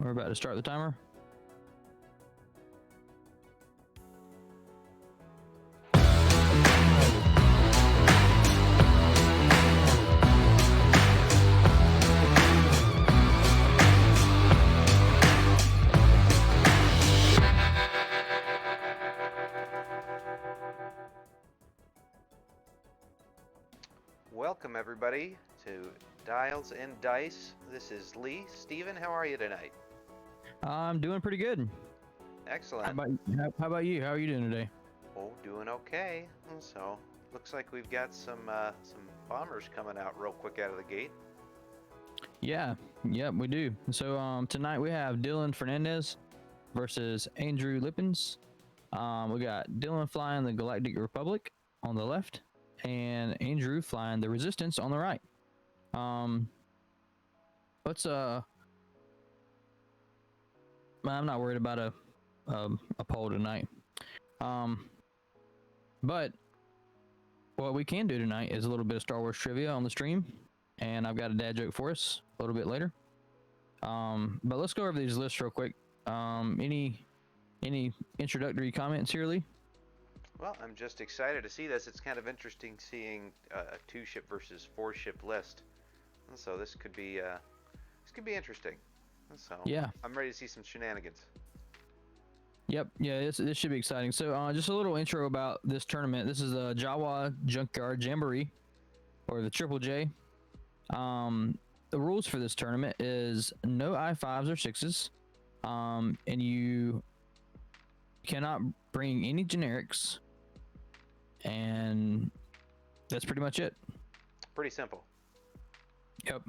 We're about to start the timer. Welcome everybody to Dials and Dice. This is Lee. Steven, how are you tonight? I'm doing pretty good. Excellent. How about you? How are you doing today? Oh, doing okay. So, looks like we've got some bombers coming out real quick out of the gate. Yeah, yep, we do. So tonight we have Dyllan Fernandez versus Andrew Lippens. We got Dyllan flying the Galactic Republic on the left, and Andrew flying the Resistance on the right. Let's I'm not worried about a poll tonight. But what we can do tonight is a little bit of Star Wars trivia on the stream, and I've got a dad joke for us a little bit later. But let's go over these lists real quick. Any introductory comments here, Lee? Well, I'm just excited to see this. It's kind of interesting seeing a 2-ship versus 4-ship list. And so this could be interesting. And so Yeah, I'm ready to see some shenanigans. Yep, yeah, this should be exciting. So just a little intro about this tournament. This is the Jawa Junkyard Jamboree, or the Triple J. The rules for this tournament is no I-5s or 6s, and you cannot bring any generics, and that's pretty much it. Pretty simple. Yep.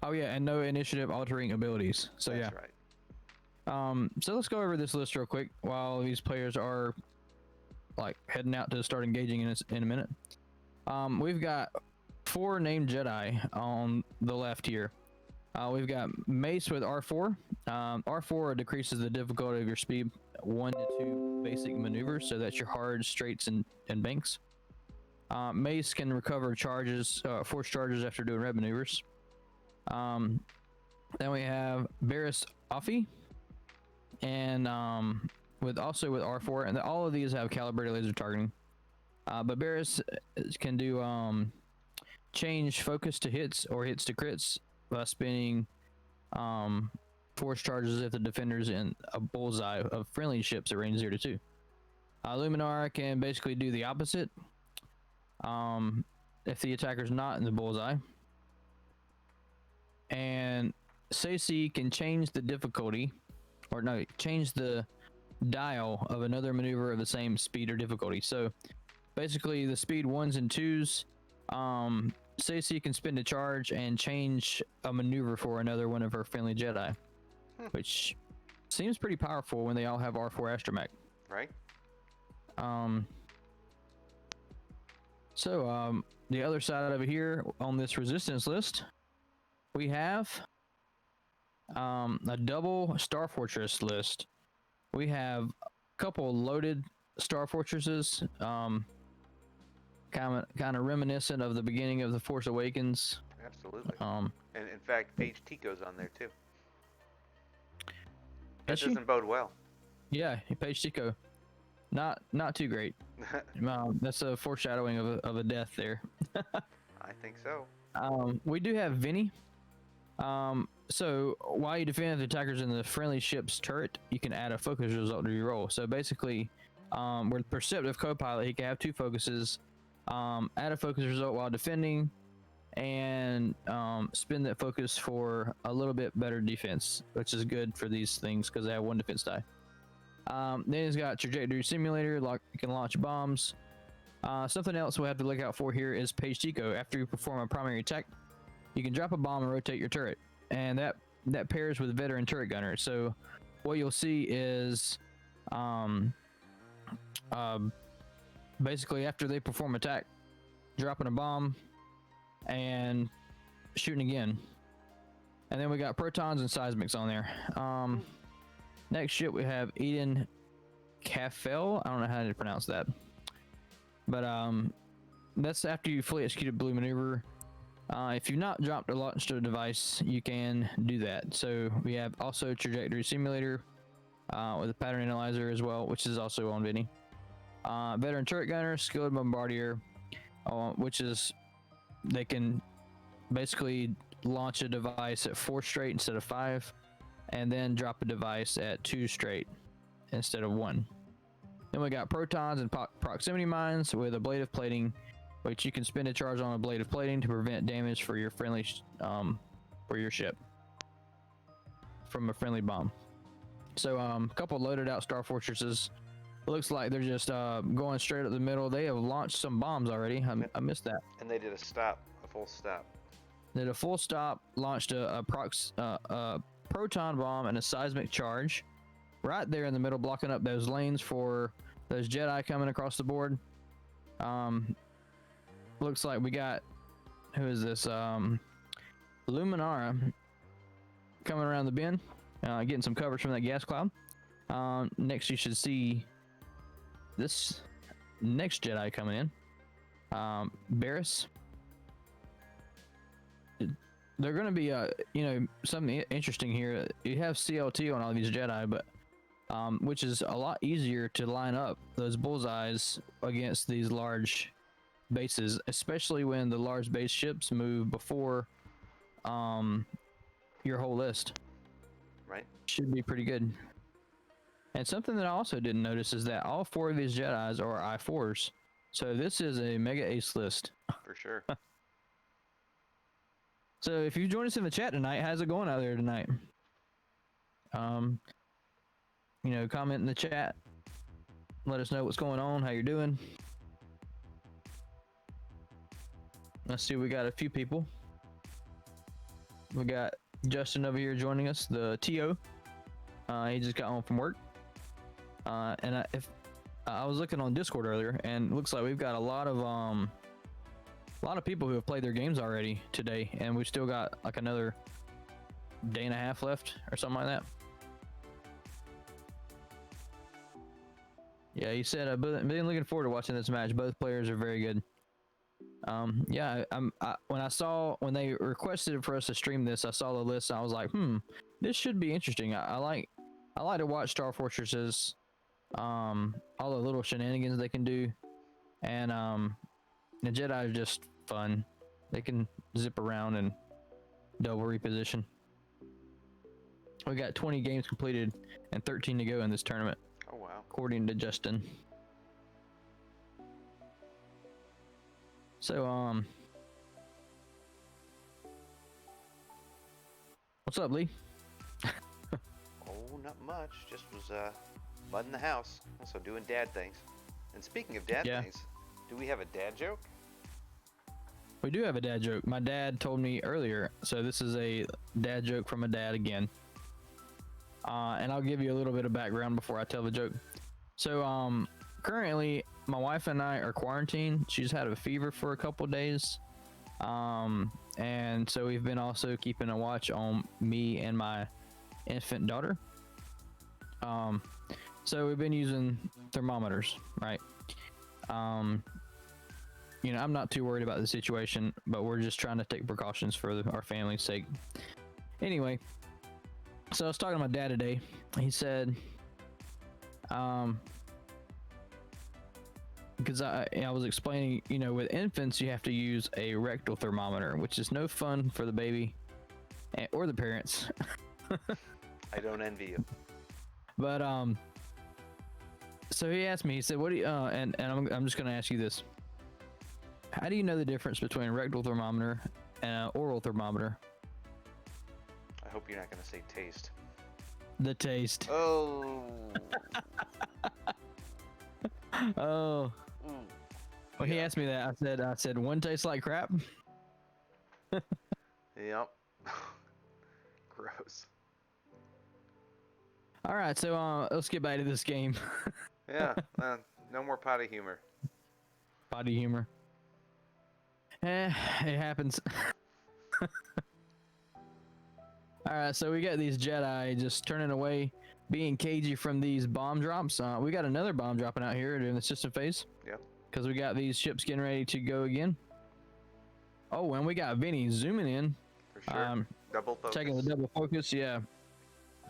Oh yeah, and no initiative altering abilities. So That's yeah. right. So let's go over this list real quick while these players are like heading out to start engaging in a minute. We've got 4 named Jedi on the left here. We've got Mace with R4. R4 decreases the difficulty of your speed 1 to 2 basic maneuvers, so that's your hard, straights, and banks. Mace can recover charges, force charges after doing red maneuvers. Then we have Barriss Offee, and with R4, and all of these have calibrated laser targeting. But Barriss can do change focus to hits or hits to crits by spinning force charges if the defender's in a bullseye of friendly ships at range 0 to 2. Luminar can basically do the opposite if the attacker's not in the bullseye. And Sacy can change the difficulty, or no, change the dial of another maneuver of the same speed or difficulty. So basically the speed 1s and 2s, Sacy can spend a charge and change a maneuver for another one of her friendly Jedi, which seems pretty powerful when they all have R4 astromech. Right. So the other side of it here on this resistance list, we have a double Star Fortress list. We have a couple loaded Star Fortresses, kind of reminiscent of the beginning of The Force Awakens. Absolutely. And in fact, Paige Tico's on there too. That doesn't bode well. Yeah, Paige Tico. Not too great. That's a foreshadowing of a death there. I think so. We do have Vinny. So while you defend the attackers in the friendly ship's turret, you can add a focus result to your roll. So basically, with Perceptive Co-Pilot, he can have 2 focuses, add a focus result while defending, and spend that focus for a little bit better defense, which is good for these things because they have 1 defense die. Then he's got Trajectory Simulator, you can launch bombs. Something else we'll have to look out for here is Paige Tico. After you perform a primary attack, you can drop a bomb and rotate your turret, and that pairs with Veteran Turret Gunner. So what you'll see is basically after they perform attack, dropping a bomb and shooting again. And then we got Protons and Seismics on there. Next ship we have Eden Cafel. I don't know how to pronounce that, but that's after you fully execute a blue maneuver. If you've not dropped or launched a device, you can do that. So we have also trajectory simulator with a pattern analyzer as well, which is also on Vinny. Veteran turret gunner, skilled bombardier, which is they can basically launch a device at 4 straight instead of 5, and then drop a device at 2 straight instead of 1. Then we got protons and proximity mines with ablative plating, which you can spend a charge on ablative plating to prevent damage for your friendly for your ship from a friendly bomb. So a couple loaded out star fortresses. It looks like they're just going straight up the middle. They have launched some bombs already. I missed that. And they did a full stop. Did a full stop, launched a proton bomb and a seismic charge right there in the middle, blocking up those lanes for those Jedi coming across the board. Looks like we got, who is this? Luminara coming around the bend, getting some coverage from that gas cloud. Next, you should see this next Jedi coming in. Barris. They're going to be, something interesting here. You have CLT on all these Jedi, but which is a lot easier to line up those bullseyes against these large bases, especially when the large base ships move before your whole list. Right. Should be pretty good. And something that I also didn't notice is that all 4 of these Jedis are I4s. So this is a mega ace list. For sure. So if you join us in the chat tonight, how's it going out there tonight? Comment in the chat. Let us know what's going on, how you're doing. Let's see, we got a few people. We got Justin over here joining us, the TO. He just got home from work. And I was looking on Discord earlier, and it looks like we've got a lot of people who have played their games already today, and we've still got like another day and a half left or something like that. Yeah, he said I've been looking forward to watching this match. Both players are very good. When they requested for us to stream this, I saw the list. And I was like, this should be interesting. I like to watch Star Fortresses, all the little shenanigans they can do, and the Jedi are just fun. They can zip around and double reposition. We got 20 games completed and 13 to go in this tournament. Oh wow! According to Justin. So what's up, Lee? Oh, not much. Just was mudding the house. Also doing dad things. And speaking of dad things, do we have a dad joke? We do have a dad joke. My dad told me earlier, so this is a dad joke from a dad again. And I'll give you a little bit of background before I tell the joke. So currently my wife and I are quarantined. She's had a fever for a couple days. And so we've been also keeping a watch on me and my infant daughter. So we've been using thermometers, right? I'm not too worried about the situation, but we're just trying to take precautions for our family's sake. Anyway, so I was talking to my dad today. He said, because I was explaining, with infants, you have to use a rectal thermometer, which is no fun for the baby or the parents. I don't envy you. But, so he asked me, he said, what do you, and I'm just going to ask you this. How do you know the difference between a rectal thermometer and an oral thermometer? I hope you're not going to say taste. The taste. Oh. Oh. Ooh. When he asked me that, I said, one tastes like crap. Yep. Gross. All right, so let's get back to this game. Yeah, no more potty humor. Potty humor. It happens. All right, so we got these Jedi just turning away, being cagey from these bomb drops. We got another bomb dropping out here during the system phase. Yeah. Because we got these ships getting ready to go again. Oh, and we got Vinny zooming in, For sure. Double focus. taking the double focus. Yeah,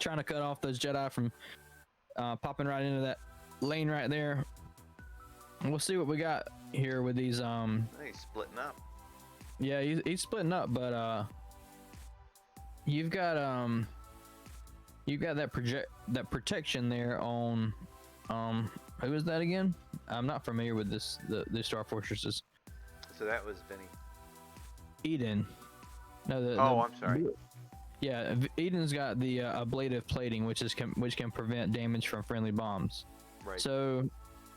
trying to cut off those Jedi from popping right into that lane right there. We'll see what we got here with these. He's splitting up. Yeah, he's splitting up, but you've got that protection there on who is that again? I'm not familiar with the Star Fortresses. So that was Vinny. Eden. No, I'm sorry. Yeah, Eden's got the ablative plating, which can prevent damage from friendly bombs. Right. So,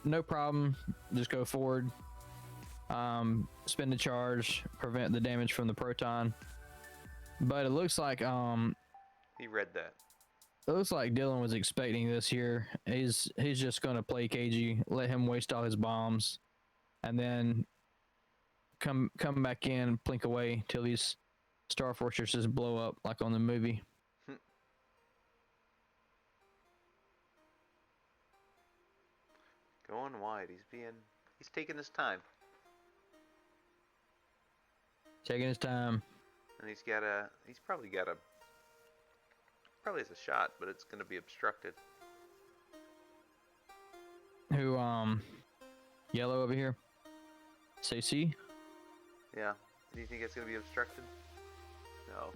no problem. Just go forward. Spend the charge, prevent the damage from the proton. But it looks like he read that. it looks like Dyllan was expecting this here. He's just gonna play cagey, let him waste all his bombs, and then come back in, blink away till these Star Fortresses blow up like on the movie. Going wide. He's taking his time. Taking his time. And he's probably has a shot, but it's gonna be obstructed. Who yellow over here? Say C? Yeah. Do you think it's gonna be obstructed? No.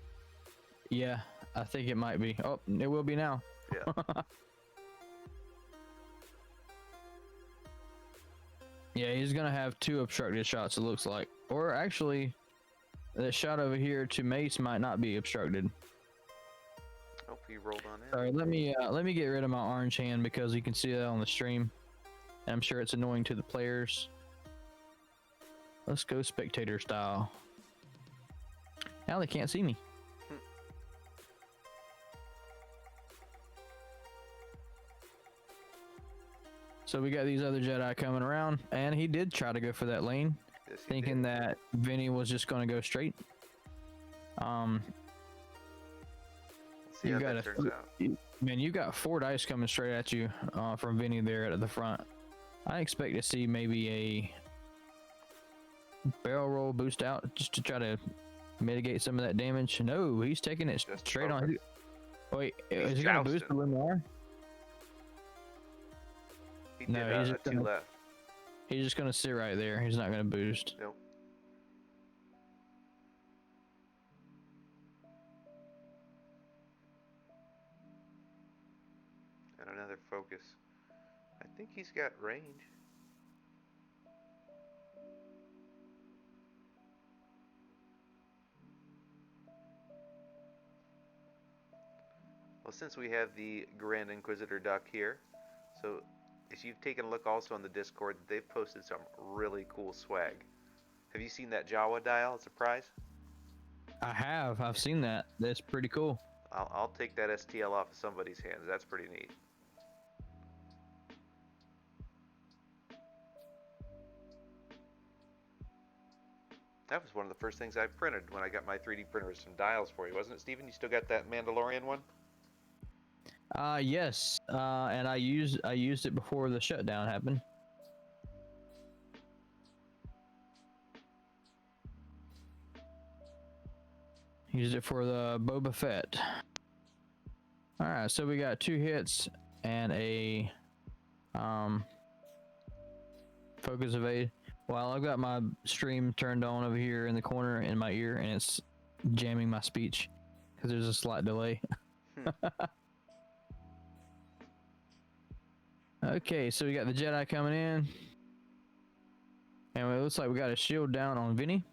Yeah, I think it might be. Oh, it will be now. Yeah. Yeah, he's gonna have 2 obstructed shots, it looks like. Or actually, the shot over here to Mace might not be obstructed. Oh, he rolled on in. Sorry, let me get rid of my orange hand because you can see that on the stream. And I'm sure it's annoying to the players. Let's go spectator style. Now they can't see me. So we got these other Jedi coming around, and he did try to go for that lane, Yes, he thinking did. that Vinny was just going to go straight. Let's see how that turns out. Man, you got 4 dice coming straight at you from Vinny there at the front. I expect to see maybe a barrel roll boost out just to try to mitigate some of that damage. No, he's taking it Just straight on. focus. Wait, He's is he going to boost the jousting. Luminar? He No, did he's a just 2 gonna- left. He's just going to sit right there. He's not going to boost. Nope. And another focus. I think he's got range. Well, since we have the Grand Inquisitor duck here, so if you've taken a look also on the Discord, they've posted some really cool swag. Have you seen that Jawa dial? Surprise? I have. I've seen that. That's pretty cool. I'll take that STL off of somebody's hands. That's pretty neat. That was one of the first things I printed when I got my 3D printers, some dials for you, wasn't it, Steven? You still got that Mandalorian one? Yes. And I used it before the shutdown happened. Used it for the Boba Fett. All right, so we got 2 hits and a focus evade. Well, I've got my stream turned on over here in the corner in my ear, and it's jamming my speech because there's a slight delay. Okay, so we got the Jedi coming in, and it looks like we got a shield down on Vinny.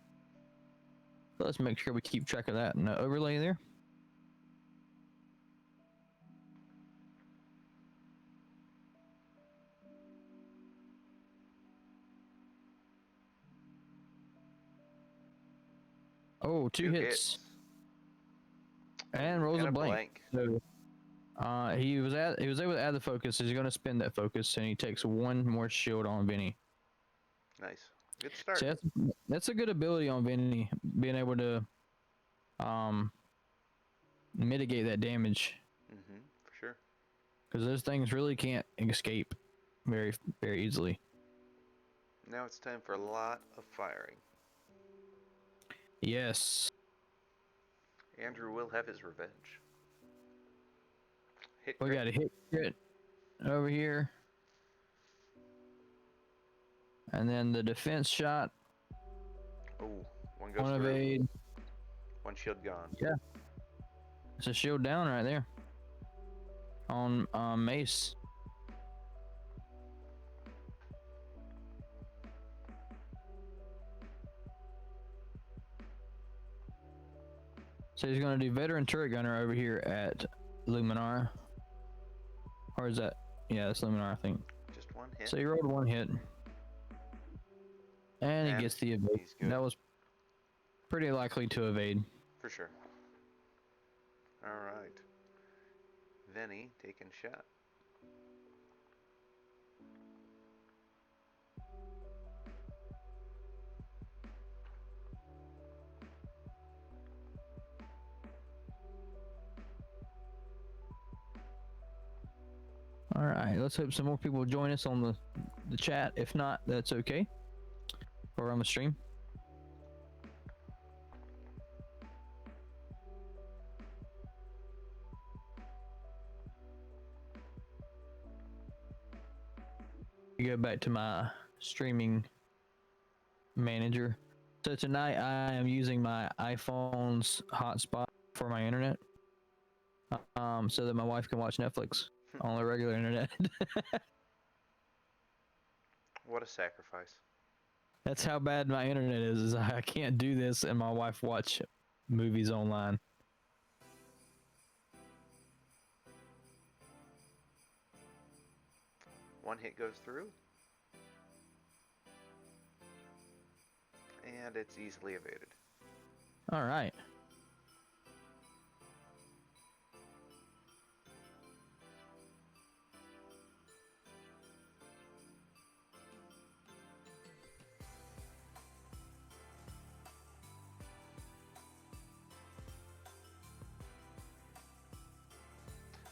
So let's make sure we keep track of that in the overlay there. Oh, 2 hits. And rolls And a blank. So, he was able to add the focus. He's going to spend that focus, and he takes 1 more shield on Vinny. Nice. Good start. So that's a good ability on Vinny, being able to mitigate that damage, For sure. because those things really can't escape very easily. Now it's time for a lot of firing. Yes. Andrew will have his revenge. Hit We crit. got a hit crit over here. And then the defense shot. Oh, one goes One through. evade. One shield gone. Yeah. It's a shield down right there. On Mace. So he's going to do veteran turret gunner over here at Luminar. Or is that? Yeah, that's Luminar, I think. Just one hit. So he rolled one hit. And he gets the evade. He's good. That was pretty likely to evade. For sure. Alright. Vinny taking shot. All right, let's hope some more people join us on the chat. If not, that's okay. Or on the stream. Go back to my streaming manager. So tonight I am using my iPhone's hotspot for my internet, so that my wife can watch Netflix on the regular internet. What a sacrifice. That's how bad my internet is I can't do this and my wife watch movies online. One hit goes through. And it's easily evaded. All right.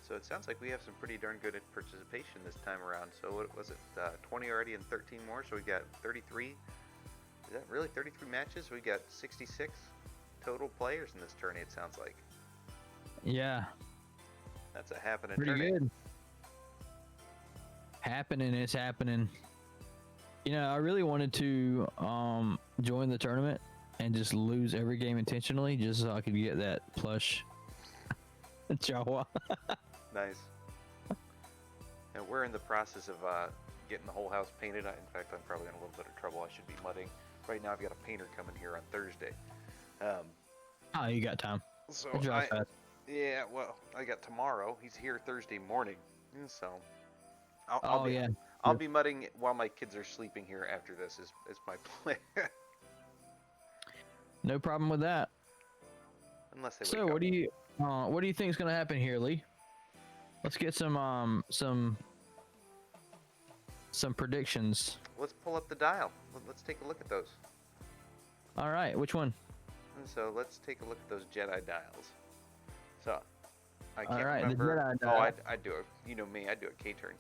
So it sounds like we have some pretty darn good participation this time around. So what was it, 20 already and 13 more? So we got 33. Is that really 33 matches? We got 66 total players in this tourney, it sounds like. Yeah. That's a happening Pretty tourney. good. Happening is happening. You know, I really wanted to join the tournament and just lose every game intentionally just so I could get that plush Jawa. Nice. And we're in the process of getting the whole house painted. In fact, I'm probably in a little bit of trouble. I should be mudding. Right now I've got a painter coming here on Thursday. Oh, you got time. So It drives fast. yeah, well, I got tomorrow. He's here Thursday morning. So Oh, yeah. I'll be mudding while my kids are sleeping here after this is my plan. No problem with that. Unless they So, wake up. what do you think is going to happen here, Lee? Let's get some predictions. Let's pull up the dial. Let's take a look at those. All right, which one? And so let's take a look at those Jedi dials. So I All can't right, the remember. Jedi Oh, dial. I do it. You know me. I do a K turn.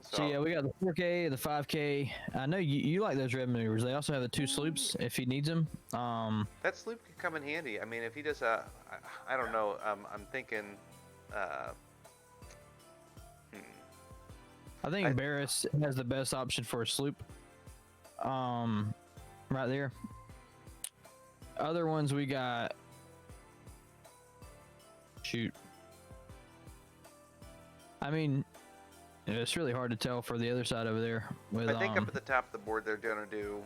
So yeah, we got the 4K, the 5K. I know you like those red maneuvers. They also have the 2 sloops if he needs them. That sloop could come in handy. I mean, if he does a, I don't know. I'm thinking. I think Barris has the best option for a sloop. Right there. Other ones we got. Shoot. I mean, it's really hard to tell for the other side over there. With, I think up at the top of the board they're gonna do.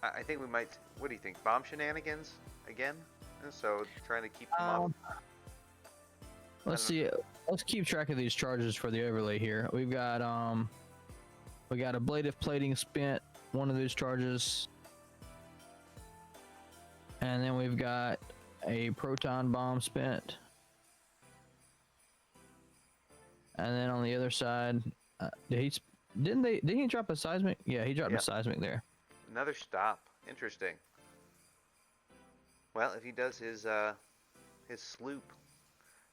I think we might. What do you think? Bomb shenanigans again? And so trying to keep them up. Let's see. Let's keep track of these charges for the overlay here. We've got ablative plating spent, one of those charges, and then we've got a proton bomb spent, and then on the other side, didn't he drop a seismic? Yeah, he dropped a seismic there. Another stop. Interesting. Well, if he does his sloop,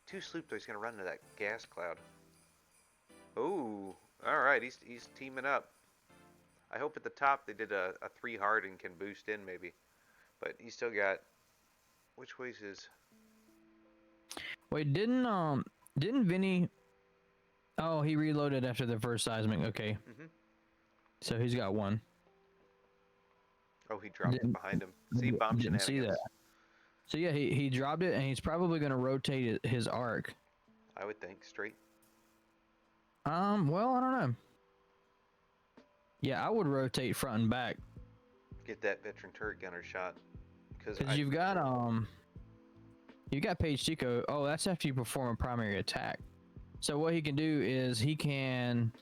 2 sloop, though, he's gonna run into that gas cloud. Ooh, all right, he's teaming up. I hope at the top they did a 3 hard and can boost in maybe. But he still got. Which way's his? Wait, didn't Vinny? Oh, he reloaded after the first seismic. Okay, so he's got one. Oh, he dropped it behind him. See, bomb Didn't see shenanigans. that. So yeah, he dropped it, and he's probably going to rotate his arc. I would think straight. Well, I don't know. Yeah, I would rotate front and back. Get that veteran turret gunner shot. Because you've got Page Tico. Oh, that's after you perform a primary attack. So what he can do is he can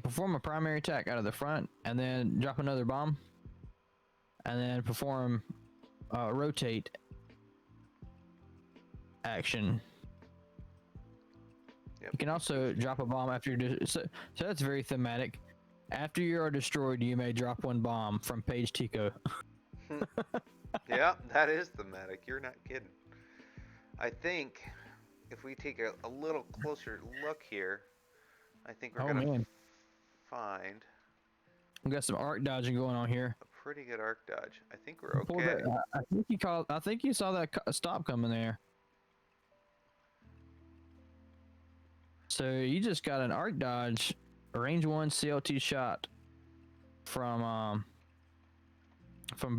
perform a primary attack out of the front and then drop another bomb and then perform rotate action. Yep. You can also drop a bomb after you're so that's very thematic. After you are destroyed, you may drop one bomb from Page Tico. Yeah, that is thematic. You're not kidding. I think if we take a little closer look here, I think we're gonna find. We got some arc dodging going on here. A pretty good arc dodge. I think we're okay. I think you saw that stop coming there. So you just got an arc dodge, a range 1 CLT shot from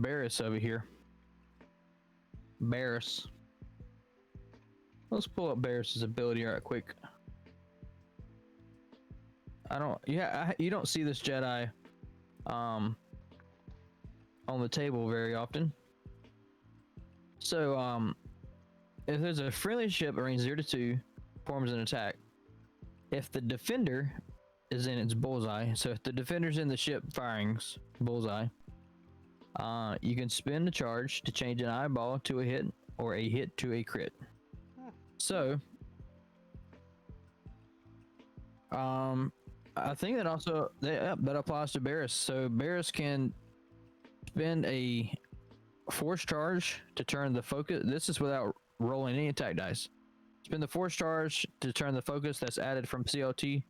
Barris over here. Barris. Let's pull up Barris's ability right quick. You don't see this Jedi on the table very often. So if there's a friendly ship at range 0 to 2 forms an attack. If the defender is in its bullseye, so if the defender's in the ship firing's bullseye, you can spin the charge to change an eyeball to a hit or a hit to a crit. So I think that also that applies to Barris. So Barris can spend a force charge to turn the focus. This is without rolling any attack dice. Spend the force charge to turn the focus that's added from CLT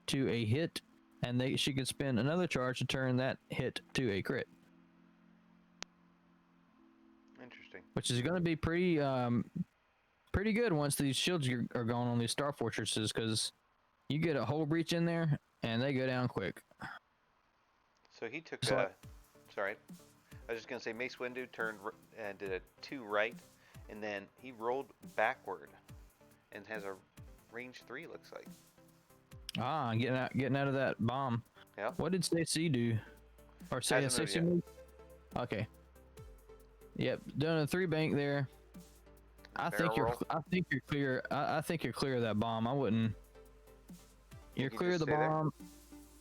to a hit, and she can spend another charge to turn that hit to a crit. Interesting. Which is going to be pretty good once these shields are gone on these Star Fortresses, because you get a hull breach in there and they go down quick. So he took sorry, I was just gonna say Mace Windu turned and did a 2 right, and then he rolled backward, and has a range 3 looks like. Ah, getting out of that bomb. Yeah. What did Stacey do? Or say a 60 move? Okay. Yep, done a 3 bank there. I think you're clear. I think you're clear of that bomb. I wouldn't. You're clear of the bomb.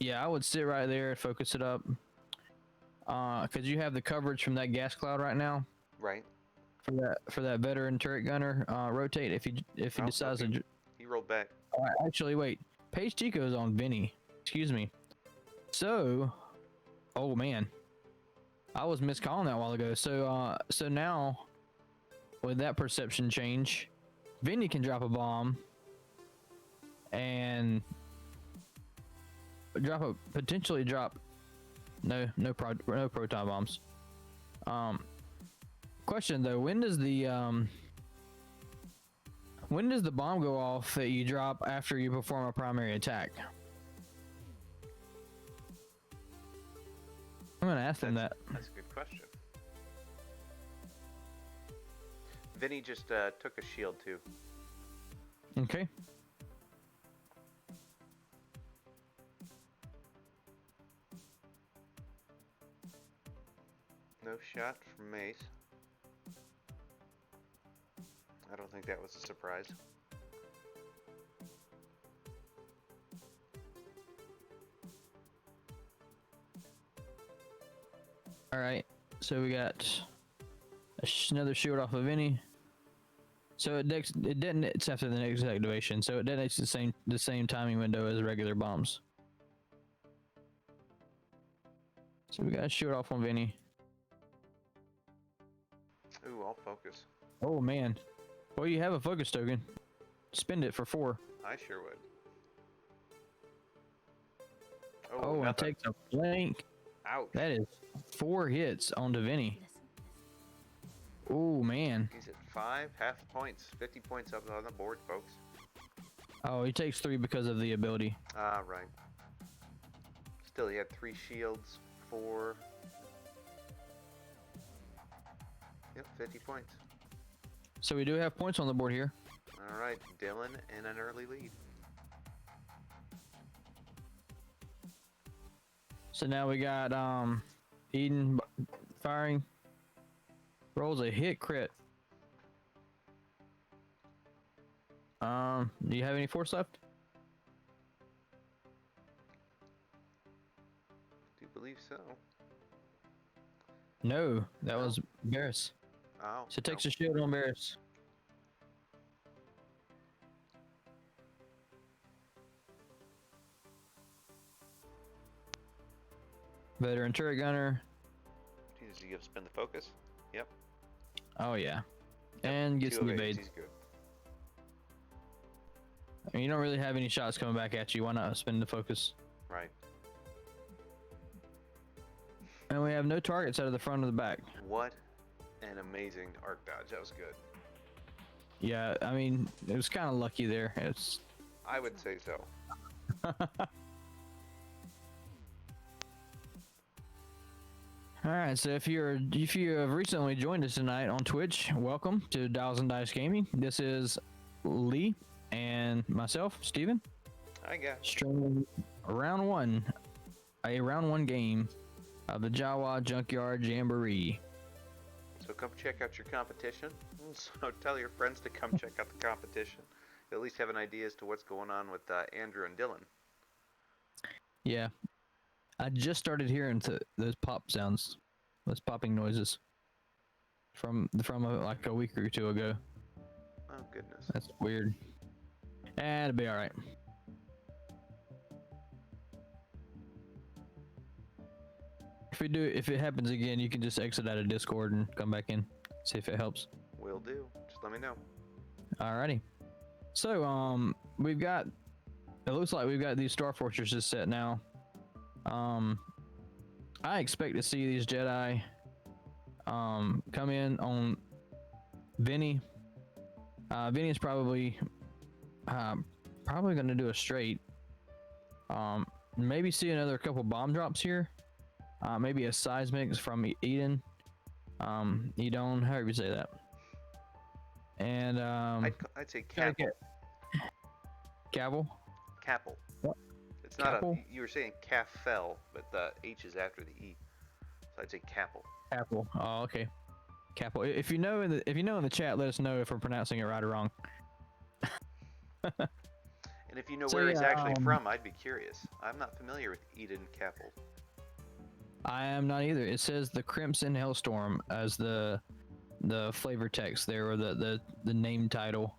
Yeah, I would sit right there and focus it up. Cause you have the coverage from that gas cloud right now. Right. For that veteran turret gunner, rotate if he decides to. He rolled back. All right, actually, wait. Page Tico is on Vinny. Excuse me. So, oh man, I was miscalling that a while ago. So now, with that perception change, Vinny can drop a bomb and potentially drop no proton bombs. Question though, when does the bomb go off that you drop after you perform a primary attack? I'm gonna ask them that. That's a good question. Vinny just took a shield too. Okay. No shot from Mace. I don't think that was a surprise. All right, so we got another shield off of Vinny. So it detonates after the next activation. So it detonates the same timing window as regular bombs. So we got a shield off on Vinny. Ooh, I'll focus. Oh man. Well, you have a focus token. Spend it for 4. I sure would. Oh, and nothing. takes a flank. Ouch. That is 4 hits on Vinny. Oh, man. He's at 5 half points. 50 points up on the board, folks. Oh, he takes 3 because of the ability. Ah, right. Still, he had 3 shields, 4. Yep, 50 points. So we do have points on the board here. All right, Dyllan in an early lead. So now we got Eden firing. Rolls a hit crit. Do you have any force left? Do you believe so? No, that No. was Barris. Oh. So it takes a shield on Barris. Veteran turret gunner. Does he give spin the focus? Yep. Oh yeah, and gets 2 of the 8s, evade. he's good. I mean, you don't really have any shots coming back at you. Why not spin the focus? Right. And we have no targets out of the front or the back. What an amazing arc dodge. That was good. Yeah, I mean, it was kind of lucky there. It's I would say so. all right. So if you have recently joined us tonight on Twitch, welcome to Dials and Dice Gaming. This is Lee and myself, Steven, I guess. streaming round one game of the Jawa Junkyard Jamboree. So come check out your competition. So tell your friends to come check out the competition. You'll at least have an idea as to what's going on with Andrew and Dyllan. Yeah, I just started hearing those pop sounds, those popping noises from like a week or two ago. Oh goodness. That's weird. It'll be all right. If it happens again, you can just exit out of Discord and come back in, see if it helps. Will do. Just let me know. Alrighty. So we've got. It looks like we've got these Star Fortresses set now. I expect to see these Jedi come in on Vinny. Vinny's probably going to do a straight. Maybe see another couple bomb drops here. Maybe a seismic from Eden. Edon, however you say that. And I'd say Capel. Cavill? Capel. What? It's not Capel? you were saying Cafel, but the H is after the E. So I'd say Capel. Capel. Oh, okay. Capel. If you know in the chat, let us know if we're pronouncing it right or wrong. And if you know So, where he's yeah, actually from, I'd be curious. I'm not familiar with Eden Capel. I am not either. It says the Crimson Hellstorm as the flavor text there, or the name title.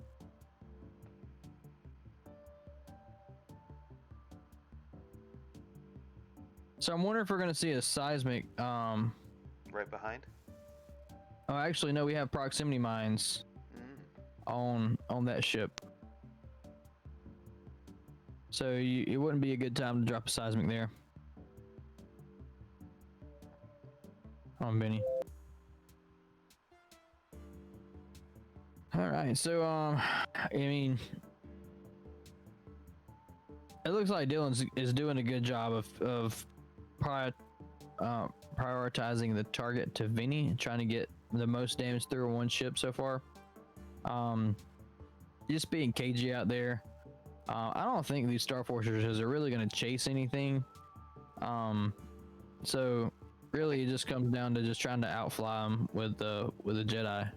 So I'm wondering if we're gonna see a seismic. Right behind? Oh, actually, no. We have proximity mines Mm. on that ship. So it wouldn't be a good time to drop a seismic there. On Benny. All right, so I mean, it looks like Dyllan is doing a good job of prioritizing the target to Vinny and trying to get the most damage through one ship so far. Just being cagey out there. I don't think these Star Fortresses are really going to chase anything. So really, it just comes down to just trying to outfly them with the Jedi.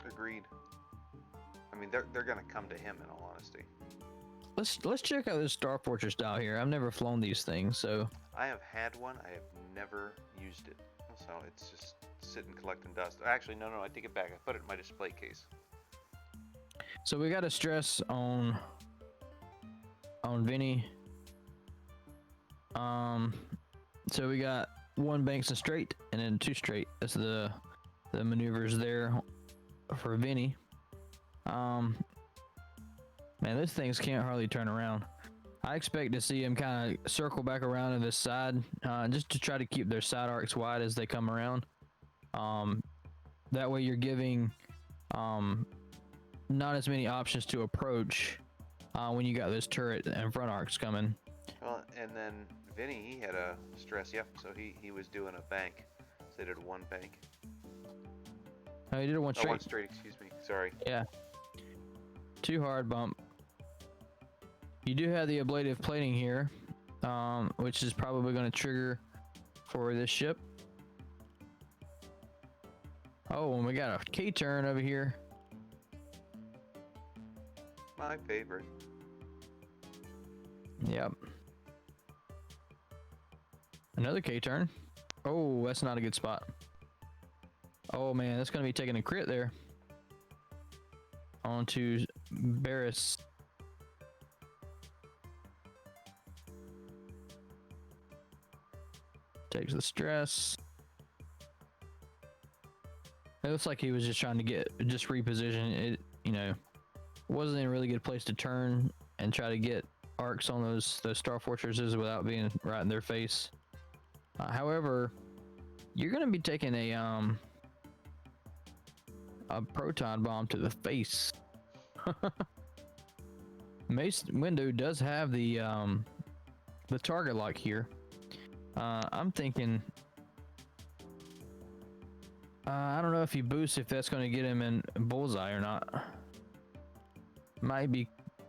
Agreed. I mean, they're gonna come to him in all honesty. Let's check out this Star Fortress dial here. I've never flown these things, so I have had one. I have never used it, so it's just sitting collecting dust. Actually, no, I take it back. I put it in my display case. so we got to stress on Vinny. So we got one banks and straight, and then two straight. That's the maneuvers there for Vinny. Man, those things can't hardly turn around. I expect to see him kind of circle back around to this side, just to try to keep their side arcs wide as they come around. That way you're giving not as many options to approach when you got those turret and front arcs coming. Well, and then Vinny, he had a stress, yep, so he was doing a bank. So they did one bank. Oh, he did it one straight. Oh, one straight, excuse me, sorry. Yeah. 2 hard bump. You do have the ablative plating here, which is probably going to trigger for this ship. Oh, and we got a K-turn over here. My favorite. Yep. Another K-turn. Oh, that's not a good spot. Oh man, that's going to be taking a crit there. Onto Barris. Takes the stress. It looks like he was just trying to just reposition it, you know. Wasn't in a really good place to turn and try to get arcs on those star fortresses without being right in their face. However, you're going to be taking a proton bomb to the face. Mace Window does have the target lock here. I'm thinking, I don't know if he boosts, if that's going to get him in bullseye or not. Might be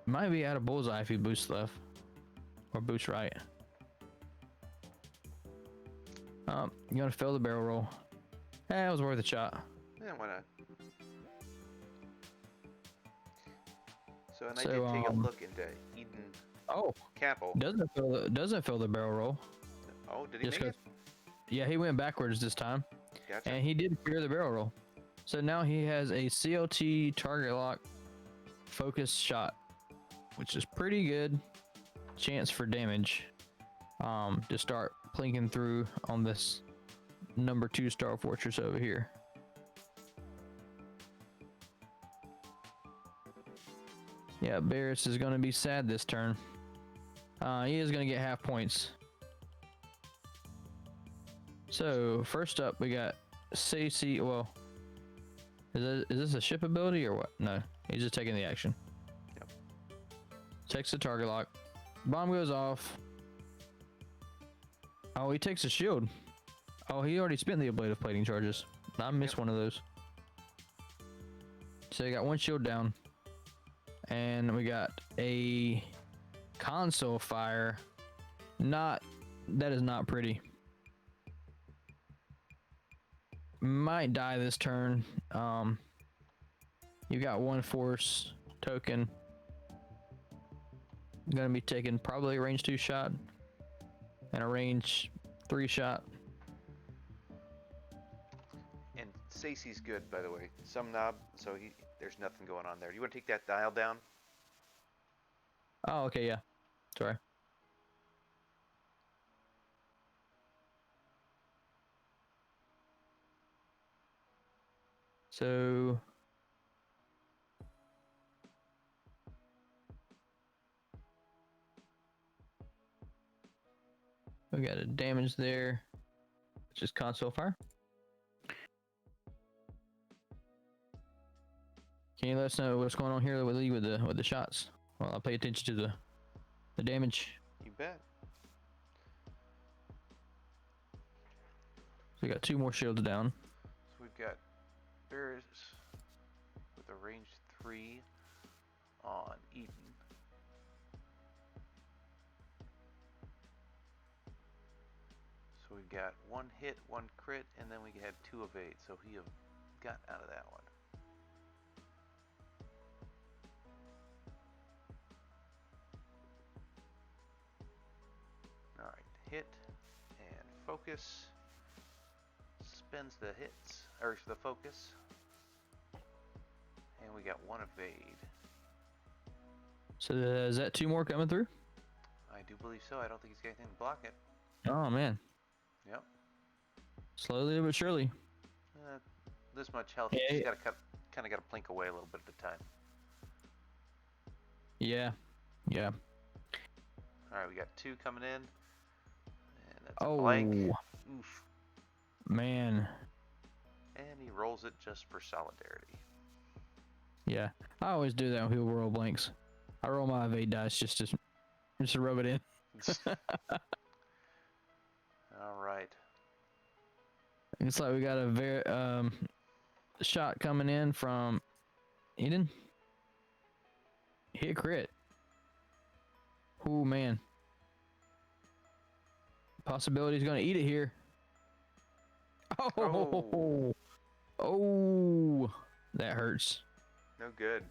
out of bullseye if he boosts left or boosts right. You're gonna fail the barrel roll. It was worth a shot. Yeah, why not? So, and I did take a look into Eden. Oh, Capel. Doesn't fail the barrel roll. Oh, did he make it? Yeah, he went backwards this time. Gotcha. And he did clear the barrel roll. So now he has a CLT target lock focus shot, which is pretty good chance for damage to start plinking through on this number 2 star fortress over here. Yeah, Barris is going to be sad this turn. He is going to get half points. So first up we got CC. Well, is this a ship ability or what? No, he's just taking the action. Yep. Takes the target lock. Bomb goes off. Oh, he takes a shield. Oh, he already spent the ablative plating charges. I missed one of those. So you got 1 shield down. And we got a console fire. That is not pretty. Might die this turn. You got 1 force token. Gonna be taking probably a range 2 shot and a range 3 shot. And Stacey's good, by the way. Some knob, so there's nothing going on there. You want to take that dial down? Oh, okay, yeah. Sorry. So we got a damage there, which is console fire. Can you let us know what's going on here with the shots? Well, I'll pay attention to the damage. You bet. So we got 2 more shields down. So we've got Bears with a range 3 on Eden. So we've got 1 hit, 1 crit, and then we had 2 evade. So he got out of that one. Alright, hit and focus. Spends the hits, or the focus. And we got 1 evade. So is that 2 more coming through? I do believe so. I don't think he's got anything to block it. Oh man. Yep. Slowly but surely. This much health, Yeah, he's got to kind of got to plink away a little bit at a time. Yeah. Yeah. All right, we got 2 coming in, and that's a Oh, blank. Oof. man. And he rolls it just for solidarity. Yeah. I always do that when people roll blanks. I roll my evade dice just to rub it in. All right. It's like we got a very shot coming in from Eden. Hit crit. Oh man. Possibility's gonna eat it here. Oh, oh, that hurts. No good.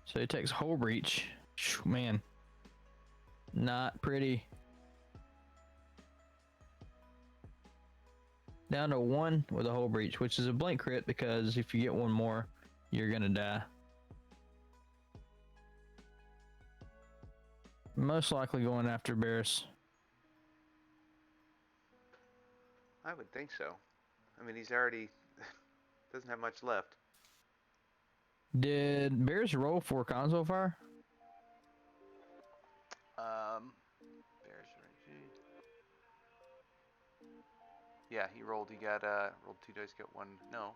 So he takes hull breach. Man, not pretty. Down to 1 with a hull breach, which is a blank crit because if you get 1 more, you're gonna die. Most likely going after Barris. I would think so. I mean, he's already doesn't have much left. Did Barris roll for console fire? Bears RNG. Yeah, he rolled. He got rolled 2 dice, got 1. No.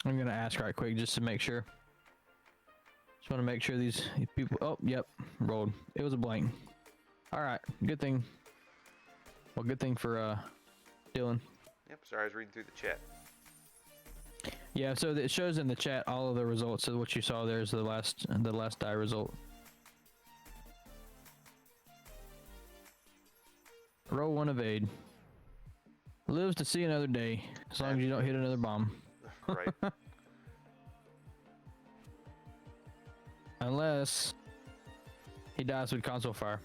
I'm gonna ask right quick just to make sure. Just want to make sure these people. Oh, yep, rolled. It was a blank. All right, good thing. Well, good thing for Dyllan. Yep. Sorry, I was reading through the chat. Yeah, so it shows in the chat all of the results. So what you saw there is the last die result. Roll 1 evade. Lives to see another day, as long as you don't hit another bomb. Right. Unless he dies with console fire.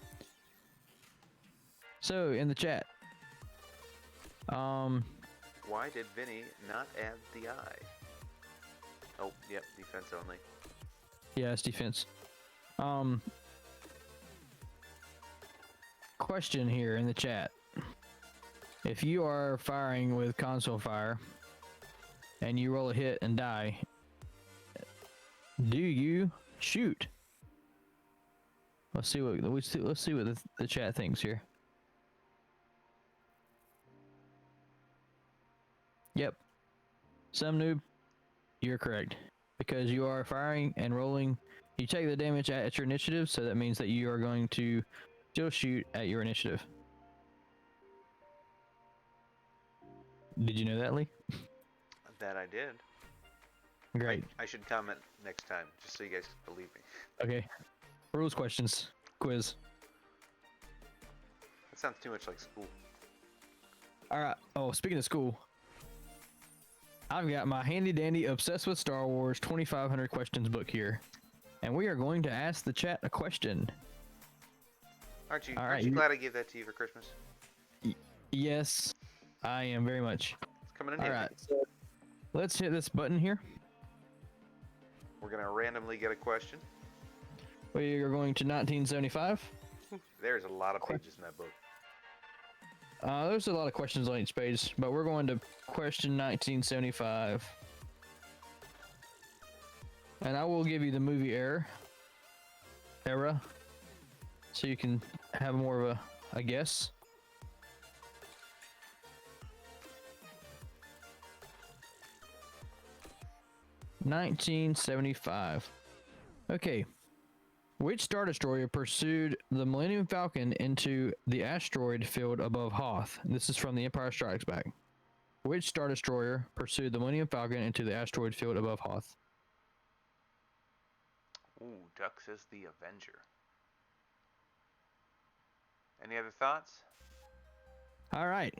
So in the chat, Why did Vinny not add the eye? Oh, yep, defense only. yeah, it's defense. Question here in the chat: if you are firing with console fire and you roll a hit and die, do you shoot? Let's see what the chat thinks here. Yep. Some noob, you're correct. Because you are firing and rolling, you take the damage at your initiative, so that means that you are going to still shoot at your initiative. Did you know that, Lee? That I did. Great. I should comment next time, just so you guys believe me. Okay. Rules questions. Quiz. That sounds too much like school. Alright. Oh, speaking of school, I've got my handy dandy Obsessed with Star Wars 2500 questions book here. And we are going to ask the chat a question. Aren't you Alright, glad I gave that to you for Christmas? Yes, I am very much. It's coming in handy. Alright, so let's hit this button here. We're gonna randomly get a question. We are going to 1975. There's a lot of pages in that book. There's a lot of questions on each page, but we're going to question 1975. And I will give you the movie era, so you can have more of a guess. (1975). Okay. Which Star Destroyer pursued the Millennium Falcon into the asteroid field above Hoth? This is from The Empire Strikes Back. Which Star Destroyer pursued the Millennium Falcon into the asteroid field above Hoth? Ooh, Duck says the Avenger. Any other thoughts? All right.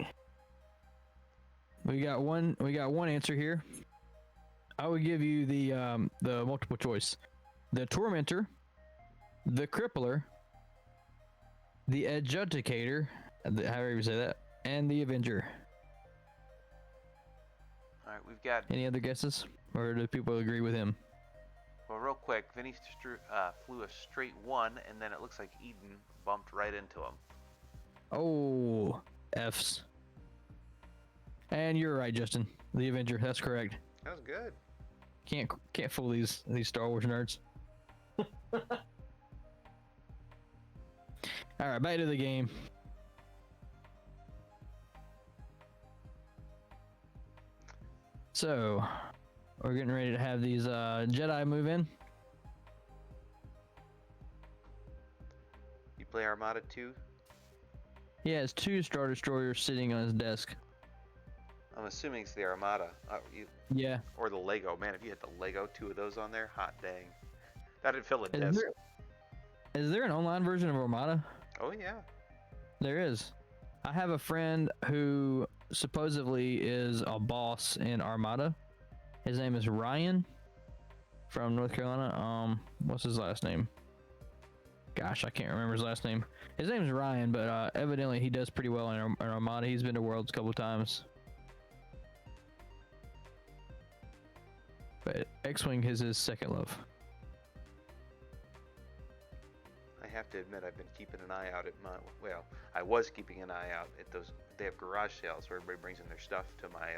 We got one answer here. I would give you the multiple choice. The Tormentor, the Crippler, the Adjudicator, however you say that, and the Avenger. All right, we've got. Any other guesses, or do people agree with him? Well, real quick, Vinny flew a straight 1, and then it looks like Eden bumped right into him. Oh, F's. And you're right, Justin. The Avenger. That's correct. That was good. Can't fool these Star Wars nerds. All right, back to the game. So, we're getting ready to have these Jedi move in. You play Armada 2? Yeah, it's 2 Star Destroyers sitting on his desk. I'm assuming it's the Armada. Yeah. Or the Lego. Man, if you had the Lego, 2 of those on there, hot dang. That'd fill a Is desk. is there an online version of Armada? Oh, yeah. There is. I have a friend who supposedly is a boss in Armada. His name is Ryan from North Carolina. What's his last name? Gosh, I can't remember his last name. His name's Ryan, but evidently he does pretty well in Armada. He's been to Worlds a couple times. But X-Wing is his second love. I have to admit, I've been keeping an eye out at my... Well, I was keeping an eye out at those... They have garage sales where everybody brings in their stuff to my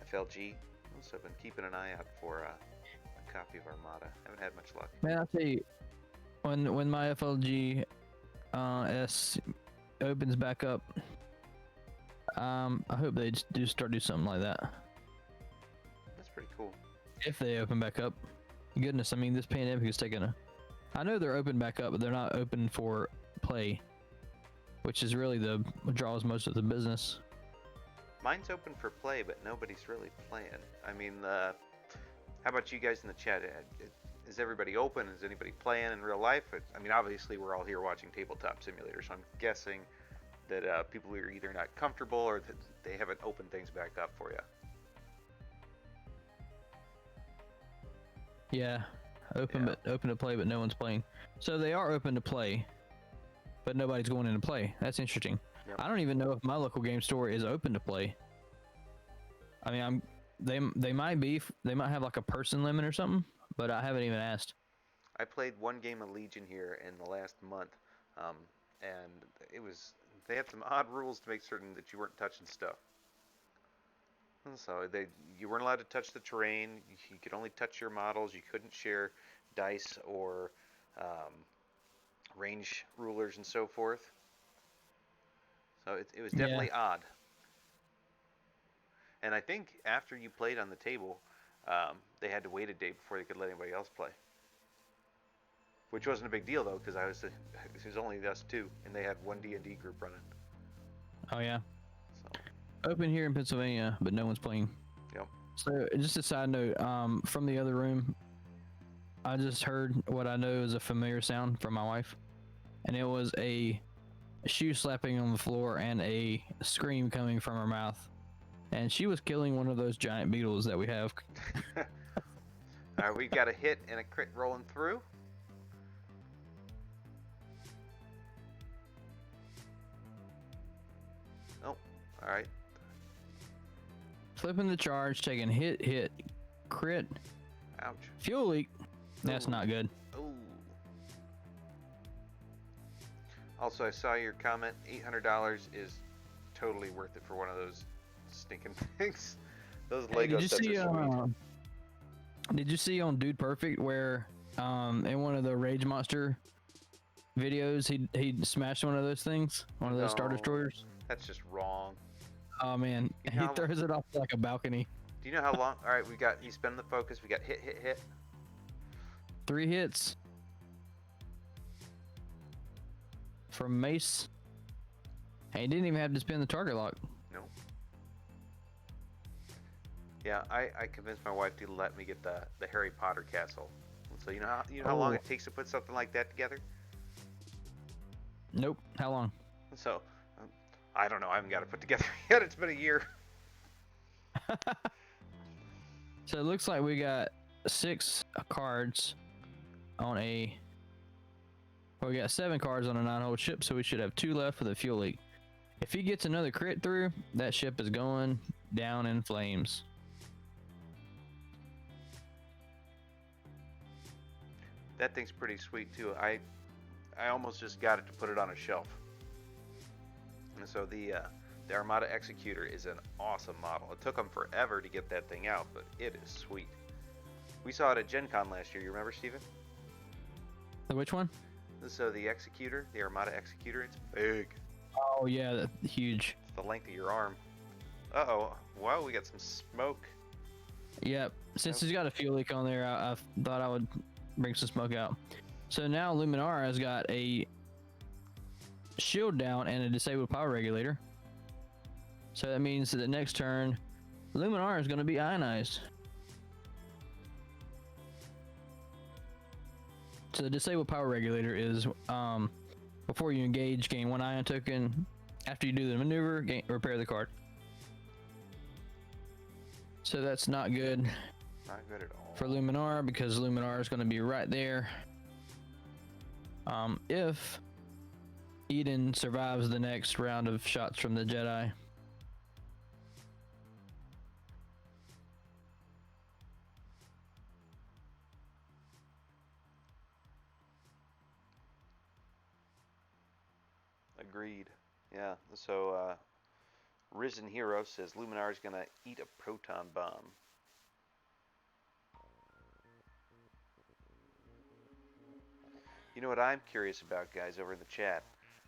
FLG. So I've been keeping an eye out for a copy of Armada. Haven't had much luck. Man, I'll tell you, when my FLG S opens back up, I hope they do something like that. That's pretty cool. If they open back up. Goodness, I mean, this pandemic is taking a... I know they're open back up, but they're not open for play, which is really what draws most of the business. Mine's open for play, but nobody's really playing. I mean, how about you guys in the chat? Is everybody open? Is anybody playing in real life? I mean, obviously we're all here watching Tabletop Simulator, so I'm guessing that people are either not comfortable or that they haven't opened things back up for you. Yeah, open to play, but no one's playing. So they are open to play, but nobody's going in to play. That's interesting. Yep. I don't even know if my local game store is open to play. I mean, they might have like a person limit or something, but I haven't even asked. I played one game of Legion here in the last month, and they had some odd rules to make certain that you weren't touching stuff. And so you weren't allowed to touch the terrain. You could only touch your models. You couldn't share dice or range rulers and so forth. So it was definitely odd. And I think after you played on the table, they had to wait a day before they could let anybody else play. Which wasn't a big deal though, because it was only us two, and they had one D&D group running. Oh yeah. So. Open here in Pennsylvania, but no one's playing. Yep. So just a side note, from the other room, I just heard what I know is a familiar sound from my wife, and it was a shoe slapping on the floor and a scream coming from her mouth, and she was killing one of those giant beetles that we have. All right, we've got a hit and a crit rolling through. Oh, all right. Flipping the charge, taking hit, crit. Ouch. Fuel leak. That's not good. Ooh. Also, I saw your comment. $800 is totally worth it for one of those stinking things. Those Lego sets are sweet. Did you see on Dude Perfect where in one of the Rage Monster videos he smashed one of those things, one of those Star Destroyers? That's just wrong. Oh man, he throws it off like a balcony. Do you know how long? All right, we got you spend the focus. We got hit. 3 hits from Mace. And he didn't even have to spin the target lock. No. Yeah, I convinced my wife to let me get the Harry Potter castle. So you know how long it takes to put something like that together? Nope. How long? So I don't know. I haven't got it put together yet. It's been a year. So it looks like we got 6 cards on we got 7 cards on a 9-hole ship, so we should have 2 left for the fuel leak. If he gets another crit through, that ship is going down in flames. That thing's pretty sweet too. I almost just got it to put it on a shelf. So the Armada Executor is an awesome model. It took them forever to get that thing out, but it is sweet. We saw it at Gen Con last year. You remember, Steven? Which one? So the Executor, the Armada Executor, it's big. Oh yeah, that's huge. It's the length of your arm. Uh-oh. Wow, we got some smoke. Yep. Since it's got a fuel leak on there, I thought I would bring some smoke out. So now Luminara has got a shield down and a disabled power regulator. So that means that the next turn, Luminara is going to be ionized. So the disabled power regulator is before you engage, gain 1 ion token. After you do the maneuver, repair the card. So that's not good. Not good at all. For Luminara, because Luminara is going to be right there. If Eden survives the next round of shots from the Jedi. Agreed. Yeah. So Risen Hero says Luminar is gonna eat a proton bomb. You know what I'm curious about, guys, over in the chat,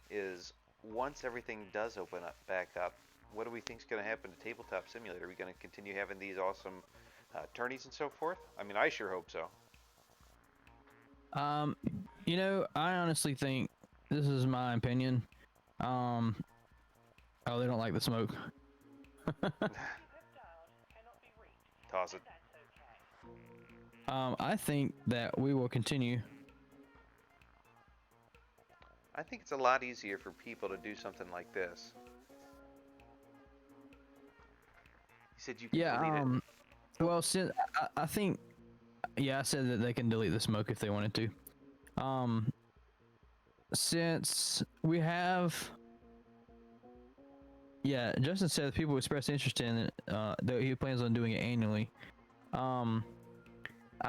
is once everything does open up back up, what do we think is going to happen to Tabletop Simulator? Are we going to continue having these awesome tourneys and so forth? I mean, I sure hope so. You know, I honestly think, this is my opinion. Oh, they don't like the smoke. Toss it. I think that we will continue. I think it's a lot easier for people to do something like this. You said you can delete it. Well, since I think, yeah, I said that they can delete the smoke if they wanted to. Since we have, yeah, Justin said people expressed interest in it, though he plans on doing it annually. I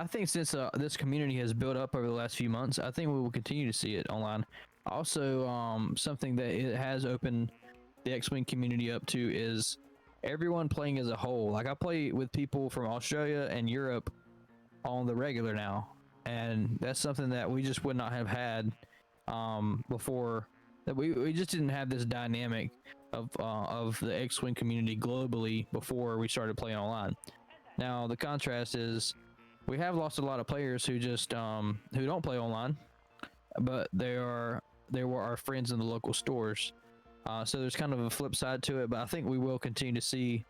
think since this community has built up over the last few months, I think we will continue to see it online. Also, something that it has opened the X-Wing community up to is everyone playing as a whole. Like, I play with people from Australia and Europe on the regular now, and that's something that we just would not have had before. That we just didn't have this dynamic of the X-Wing community globally before we started playing online. Now the contrast is we have lost a lot of players who just who don't play online, but they were our friends in the local stores. So there's kind of a flip side to it, but I think we will continue to see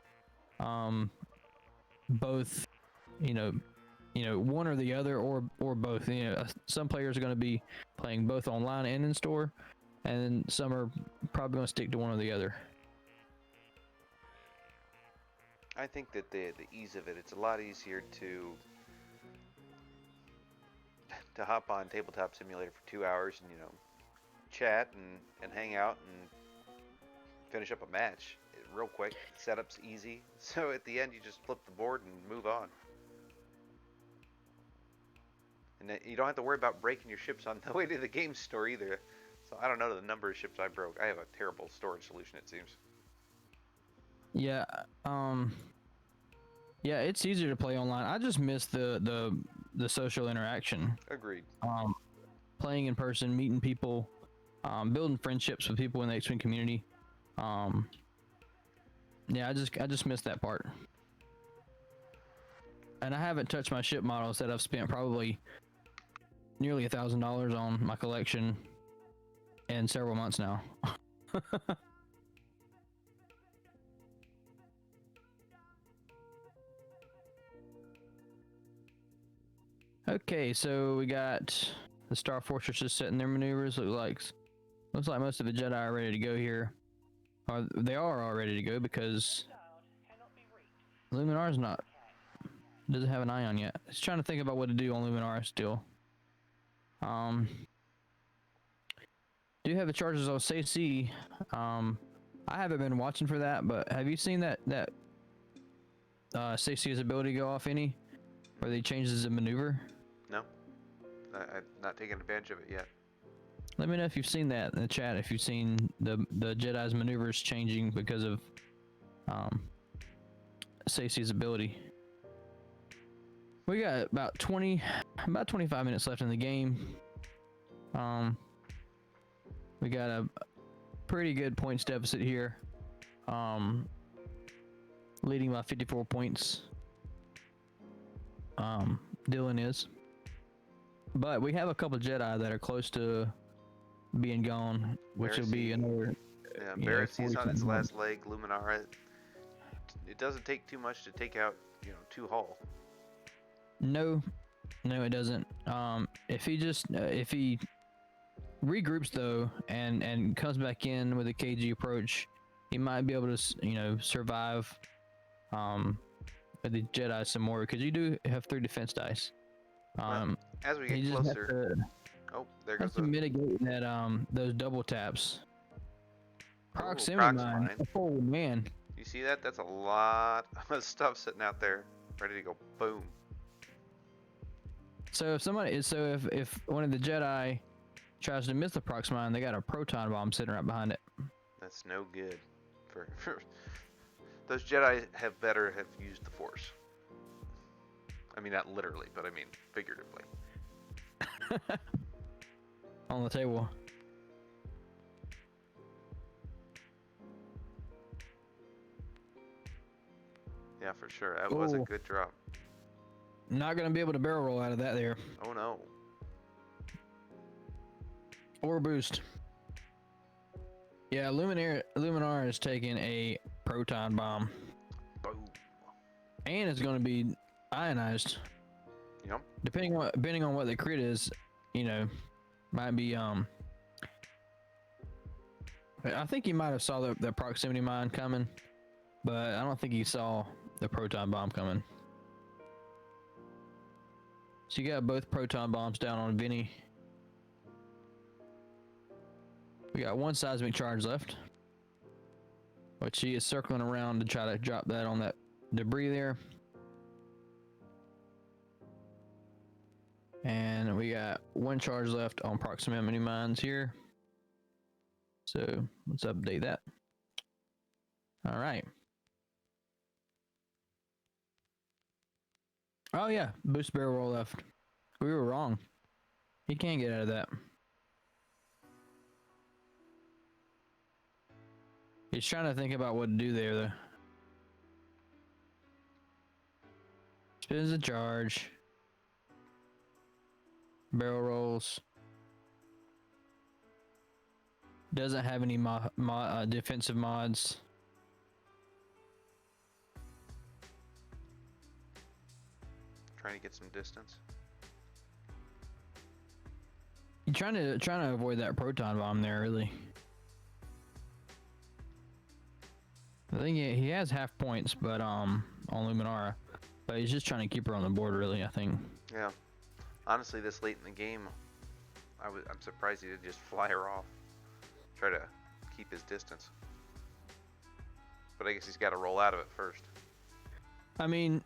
both, you know, one or the other, or both. You know, some players are going to be playing both online and in store, and then some are probably going to stick to one or the other. I think that the ease of it, it's a lot easier to hop on Tabletop Simulator for 2 hours and, you know, chat and hang out and finish up a match real quick. Setup's easy, so at the end you just flip the board and move on. And then you don't have to worry about breaking your ships on the way to the game store either. So I don't know the number of ships I broke. I have a terrible storage solution, it seems. Yeah, yeah, it's easier to play online. I just miss the social interaction. Agreed. Playing in person, meeting people, building friendships with people in the X-Wing community. Yeah, I just missed that part. And I haven't touched my ship models that I've spent probably nearly $1,000 on my collection in several months now. Okay, so we got the Star Fortresses setting their maneuvers. Looks like most of the Jedi are ready to go here. Or they are all ready to go because Luminar's doesn't have an ion yet. It's trying to think about what to do on Luminar still. Do have the charges on CC. I haven't been watching for that, but have you seen that CC's ability go off any? Where they changes the maneuver? No, I've not taken advantage of it yet. Let me know if you've seen that in the chat. If you've seen the Jedi's maneuvers changing because of Stacey's ability. We got about 25 minutes left in the game. We got a pretty good points deficit here. Leading by 54 points. Dyllan is. But we have a couple Jedi that are close to being gone, which will be another. Yeah, Barrett's on its last leg. Luminara. It doesn't take too much to take out, 2 Hull. No, it doesn't. If he regroups though and comes back in with a KG approach, he might be able to survive with the Jedi some more, because you do have 3 defense dice. As we get closer, there goes to mitigate that those double taps. Proximity mine. Oh man! You see that? That's a lot of stuff sitting out there, ready to go boom. So if one of the Jedi tries to miss the prox mine, they got a proton bomb sitting right behind it. That's no good. For those Jedi better have used the Force. I mean, not literally, but I mean figuratively. On the table. Yeah, for sure. That was a good drop. Not gonna be able to barrel roll out of that there. Oh no. Or boost. Yeah, Luminar is taking a proton bomb. Boom. And it's gonna be ionized. Yep. Depending on what the crit is, might be I think he might have saw the proximity mine coming, but I don't think he saw the proton bomb coming. So you got both proton bombs down on Vinny. We got 1 seismic charge left, which he is circling around to try to drop that on that debris there. And we got 1 charge left on proximity mines here. So let's update that. All right. Oh yeah, boost barrel roll left. We were wrong. He can't get out of that. He's trying to think about what to do there though. Spins the charge. Barrel rolls. Doesn't have any defensive mods. Trying to get some distance. You're trying to avoid that proton bomb there, really. I think he has half points, but on Luminara, but he's just trying to keep her on the board, really. I think. Yeah. Honestly, this late in the game, I'm surprised he didn't just fly her off. Try to keep his distance. But I guess he's got to roll out of it first. I mean,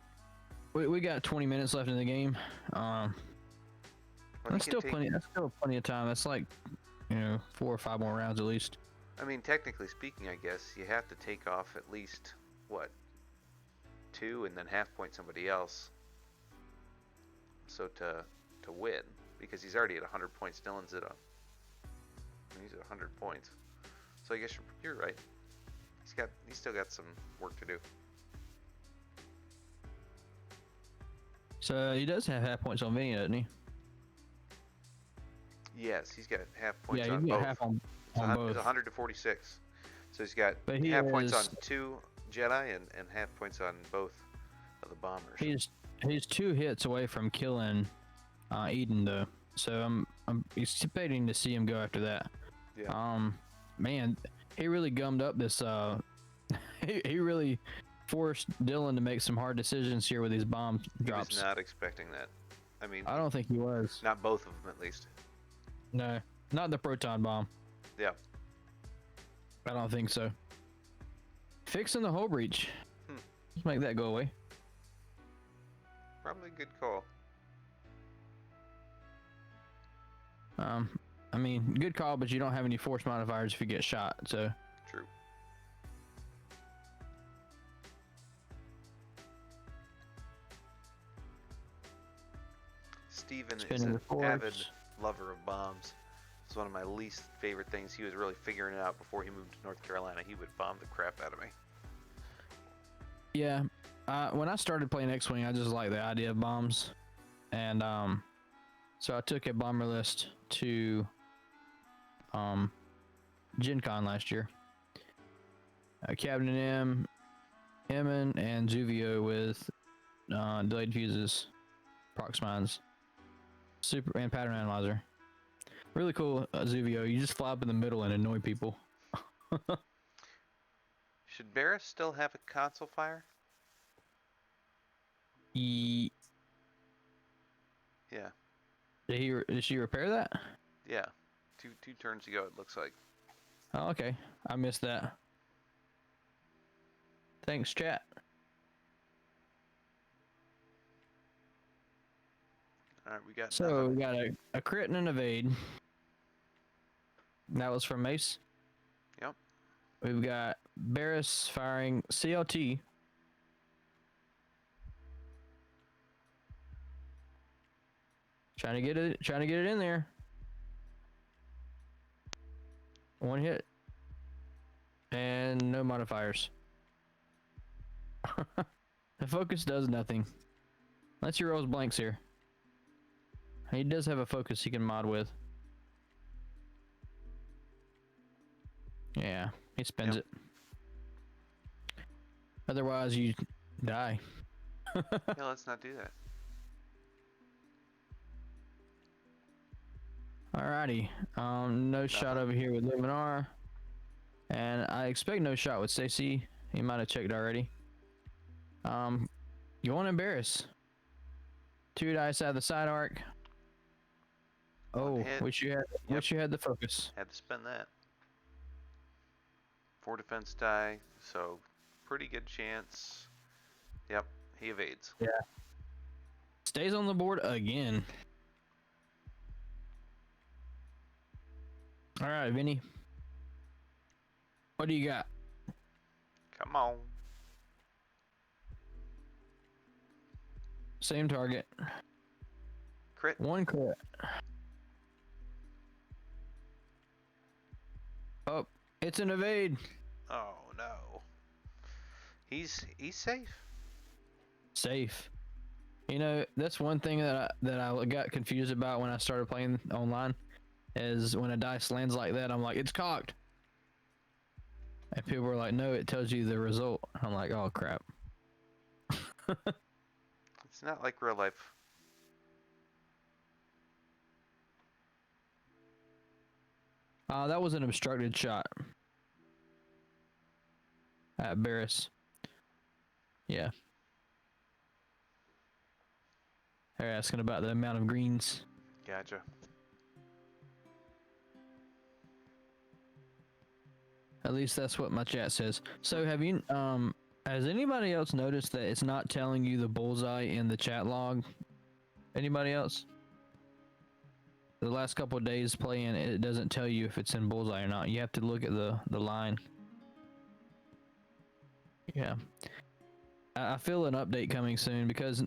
we got 20 minutes left in the game. That's still plenty. That's still plenty of time. That's like, 4 or 5 more rounds at least. I mean, technically speaking, I guess you have to take off at least 2 and then half point somebody else. So to win, because he's already at 100 points. Dyllan's at he's at 100 points. So I guess you're right. He's still got some work to do. So he does have half points on Vinny, doesn't he? Yes, he's got half points on both. Half on both. It's 100 to 46. So he's got half points on 2 Jedi and half points on both of the bombers. He's 2 hits away from killing Eden though. So I'm anticipating to see him go after that. Yeah. Man, he really gummed up this he really forced Dyllan to make some hard decisions here with these bomb drops. He was not expecting that. I mean, I don't think he was. Not both of them, at least. No, not the proton bomb. Yeah. I don't think so. Fixing the hull breach. Let's make that go away. Probably a good call. I mean, good call, but you don't have any force modifiers if you get shot. So True. Steven is Spinning an the force. avid lover of bombs. It's one of my least favorite things. He was really figuring it out before he moved to North Carolina. He would bomb the crap out of me. yeah, when I started playing X-Wing, I just liked the idea of bombs, and so I took a bomber list to Gen Con last year. Captain M, Emin, and Zuvio with delayed fuses, prox mines, super and pattern analyzer. Really cool, Zuvio. You just fly up in the middle and annoy people. Should Barris still have a console fire? He, Yeah. did she repair that? Yeah. Two turns ago, it looks like. Oh, okay. I missed that. Thanks, chat. All right, we got. So we got a crit and an evade. That was from Mace. Yep. We've got Barris firing CLT. Trying to get it in there. One hit. And no modifiers. The focus does nothing. Unless he rolls blanks here. He does have a focus he can mod with. Yeah, he spends it. Otherwise, you die. Yeah, let's not do that. Alrighty. No shot over here with Luminar. And I expect no shot with Stacy. He might have checked already. You want to embarrass. 2 dice out of the side arc. Oh, wish you had the focus. Had to spend that. 4 defense die, so pretty good chance. Yep, he evades. Yeah. Stays on the board again. All right, Vinny. What do you got? Come on. Same target. Crit. 1 crit. Oh, it's an evade. Oh no. He's safe. Safe. You know, that's one thing that I got confused about when I started playing online, is when a dice lands like that, I'm like, it's cocked. And people were like, no, it tells you the result. I'm like, oh crap. It's not like real life. That was an obstructed shot at Barris. Yeah. They're asking about the amount of greens. Gotcha. At least that's what my chat says. So have you has anybody else noticed that it's not telling you the bullseye in the chat log? Anybody else? The last couple of days playing, it doesn't tell you if it's in bullseye or not. You have to look at the line. Yeah. I feel an update coming soon, because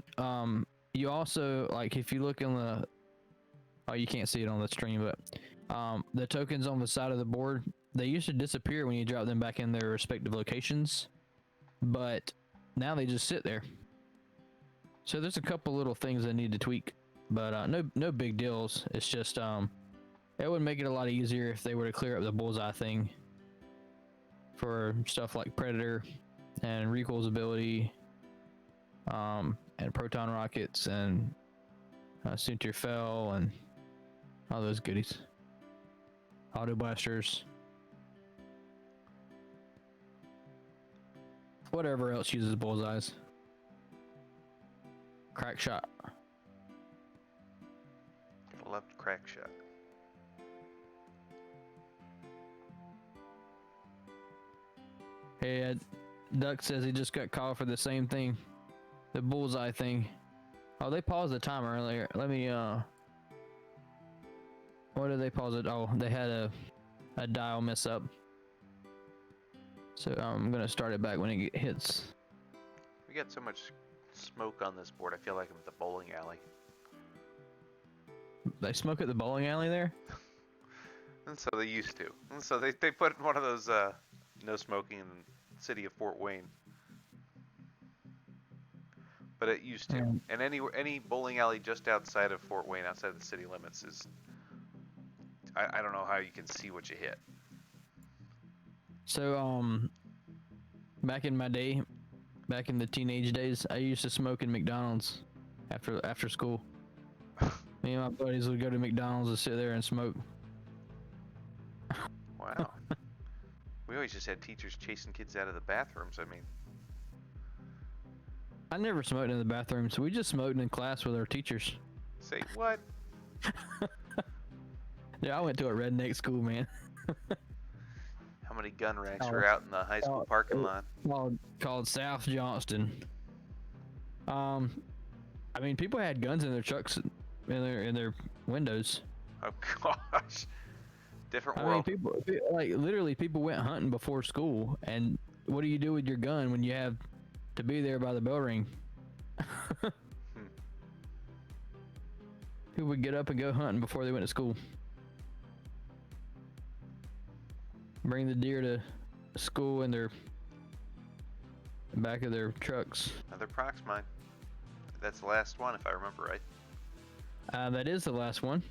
you also, like, if you look in the, oh, you can't see it on the stream, but the tokens on the side of the board, they used to disappear when you drop them back in their respective locations, but now they just sit there. So there's a couple little things that need to tweak, but no big deals. It's just it would make it a lot easier if they were to clear up the bullseye thing for stuff like Predator and Recoil's ability, and proton rockets and Center Fell and all those goodies. Auto blasters. Whatever else uses bullseyes. Crack shot. Gotta love crack shot. Hey, Duck says he just got called for the same thing. The bullseye thing. Oh, they paused the timer earlier. Let me What did they pause it? Oh, they had a dial mess up. So I'm gonna start it back when it hits. We got so much smoke on this board. I feel like I'm at the bowling alley. They smoke at the bowling alley there? And so they used to. And so they put one of those no smoking in the city of Fort Wayne. But it used to. Mm. And any bowling alley just outside of Fort Wayne, outside of the city limits, is I don't know how you can see what you hit. So back in my day, back in the teenage days, I used to smoke in McDonald's after school. Me and my buddies would go to McDonald's and sit there and smoke. Wow. We always just had teachers chasing kids out of the bathrooms. I mean, I never smoked in the bathroom, so we just smoked in class with our teachers. say what? Yeah, I went to a redneck school, man. How many gun racks were out in the high school parking lot? Called South Johnston. I mean, people had guns in their trucks, in their windows. Oh gosh, different I world. mean, people like literally people went hunting before school, and what do you do with your gun when you have to be there by the bell ring? People would get up and go hunting before they went to school. Bring the deer to school in the back of their trucks. Another prox mine. That's the last one, if I remember right. That is the last one.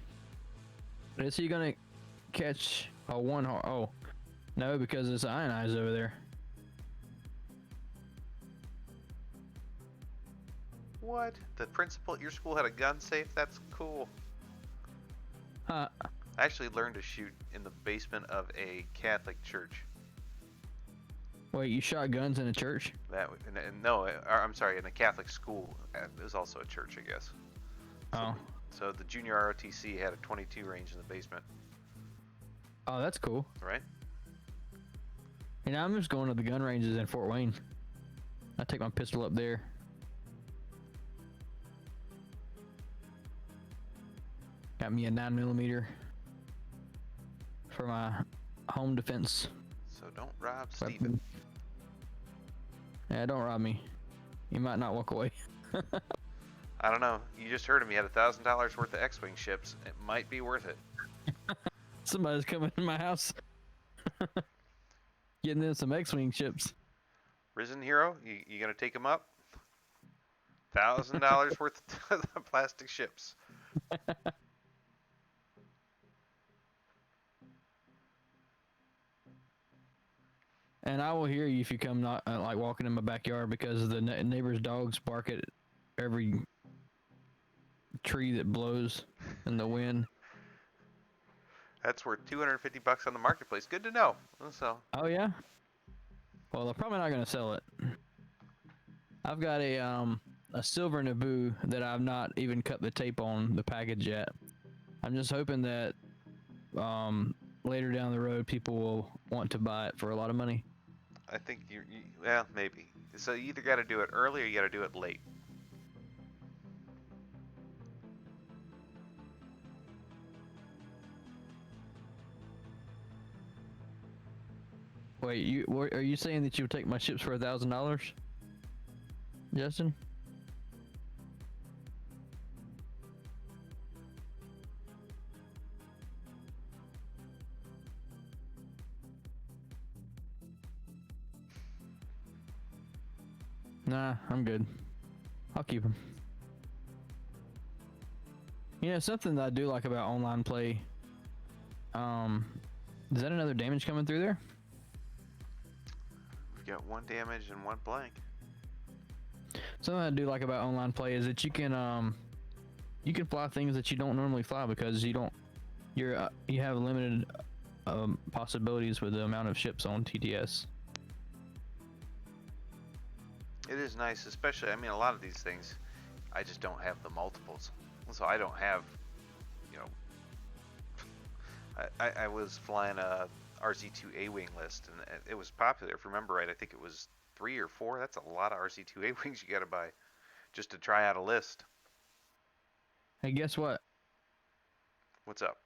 Is he gonna catch a one? Oh, no, because it's ionized over there. What? The principal at your school had a gun safe? That's cool. Huh. I actually learned to shoot in the basement of a Catholic church. Wait, you shot guns in a church? No, I'm sorry, in a Catholic school. It was also a church, I guess. Oh. So the junior ROTC had a 22 range in the basement, Oh, that's cool. right? And I'm just going to the gun ranges in Fort Wayne. I take my pistol up there. Got me a 9mm for my home defense. So don't rob weapon. Steven. Yeah, don't rob me. You might not walk away. I don't know. You just heard him. He had $1,000 worth of X-Wing ships. It might be worth it. Somebody's coming in my house. Getting in some X-Wing ships. Risen Hero, you gonna take him up? $1,000 worth of plastic ships. And I will hear you if you come not like walking in my backyard, because the neighbor's dogs bark at every tree that blows in the wind. That's worth $250 on the marketplace. Good to know. So. Oh yeah. Well, I'm probably not gonna sell it. I've got a silver Naboo that I've not even cut the tape on the package yet. I'm just hoping that later down the road people will want to buy it for a lot of money. I think well, maybe. So you either got to do it early or you got to do it late. Wait, are you saying that you would take my ships for $1,000, Justin? Nah, I'm good. I'll keep them. You know, something that I do like about online play. Is that another damage coming through there? We've got 1 damage and 1 blank. Something I do like about online play is that you can fly things that you don't normally fly, because you have limited possibilities with the amount of ships on TTS. It is nice, especially, I mean, a lot of these things, I just don't have the multiples. So I don't have, you know, I was flying a RZ2 A-Wing list, and it was popular. If I remember right, I think it was 3 or 4. That's a lot of RZ2 A-Wings you gotta buy just to try out a list. Hey, guess what? What's up?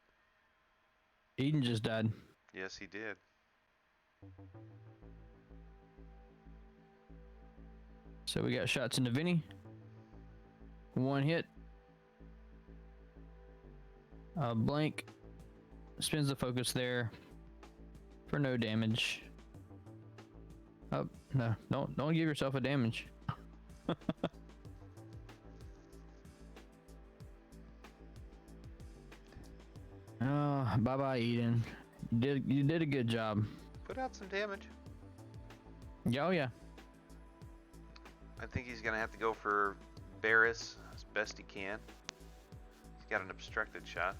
Eden just died. Yes, he did. So we got shots into Vinny. One hit. Blank spins the focus there for no damage. Oh no! Don't give yourself a damage. Oh, bye bye Eden. You did a good job. Put out some damage. Yeah, oh yeah. I think he's gonna have to go for Barris as best he can. He's got an obstructed shot.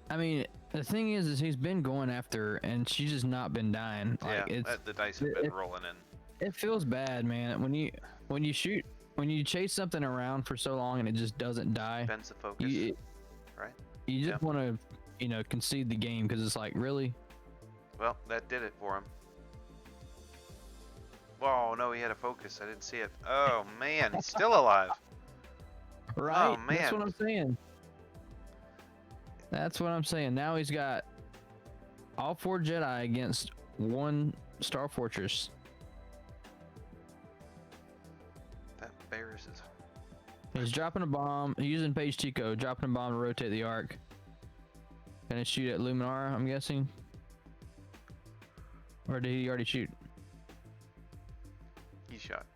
I mean, the thing is he's been going after her, and she's just not been dying. Like, Yeah, the dice have been rolling in. It feels bad, man. When you chase something around for so long and it just doesn't die. Bends the focus. Right? You just want to, concede the game because it's like, really? Well, that did it for him. Whoa, no, he had a focus. I didn't see it. Oh, man, he's still alive. Right? Oh, man. That's what I'm saying. That's what I'm saying. Now he's got all 4 Jedi against 1 Star Fortress. That Barris is... He's dropping a bomb. He's using Page Tico, dropping a bomb to rotate the arc. Gonna shoot at Luminar, I'm guessing. Or did he already shoot? He shot.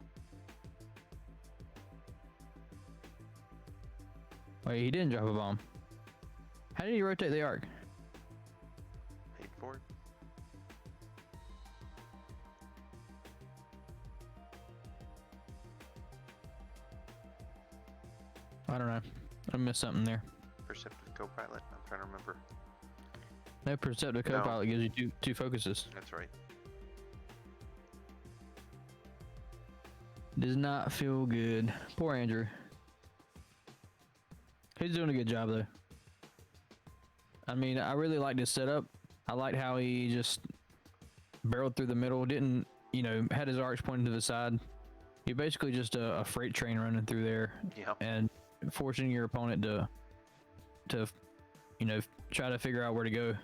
Wait, he didn't drop a bomb. How did he rotate the arc? Paid for it. I don't know. I missed something there. Perceptive co-pilot. I'm trying to remember. No, Perceptive co-pilot gives you two focuses. That's right. Does not feel good. Poor Andrew. He's doing a good job though. I mean, I really liked his setup. I liked how he just barreled through the middle. Didn't, had his arcs pointing to the side. He basically just a freight train running through there. Yeah. And forcing your opponent to try to figure out where to go.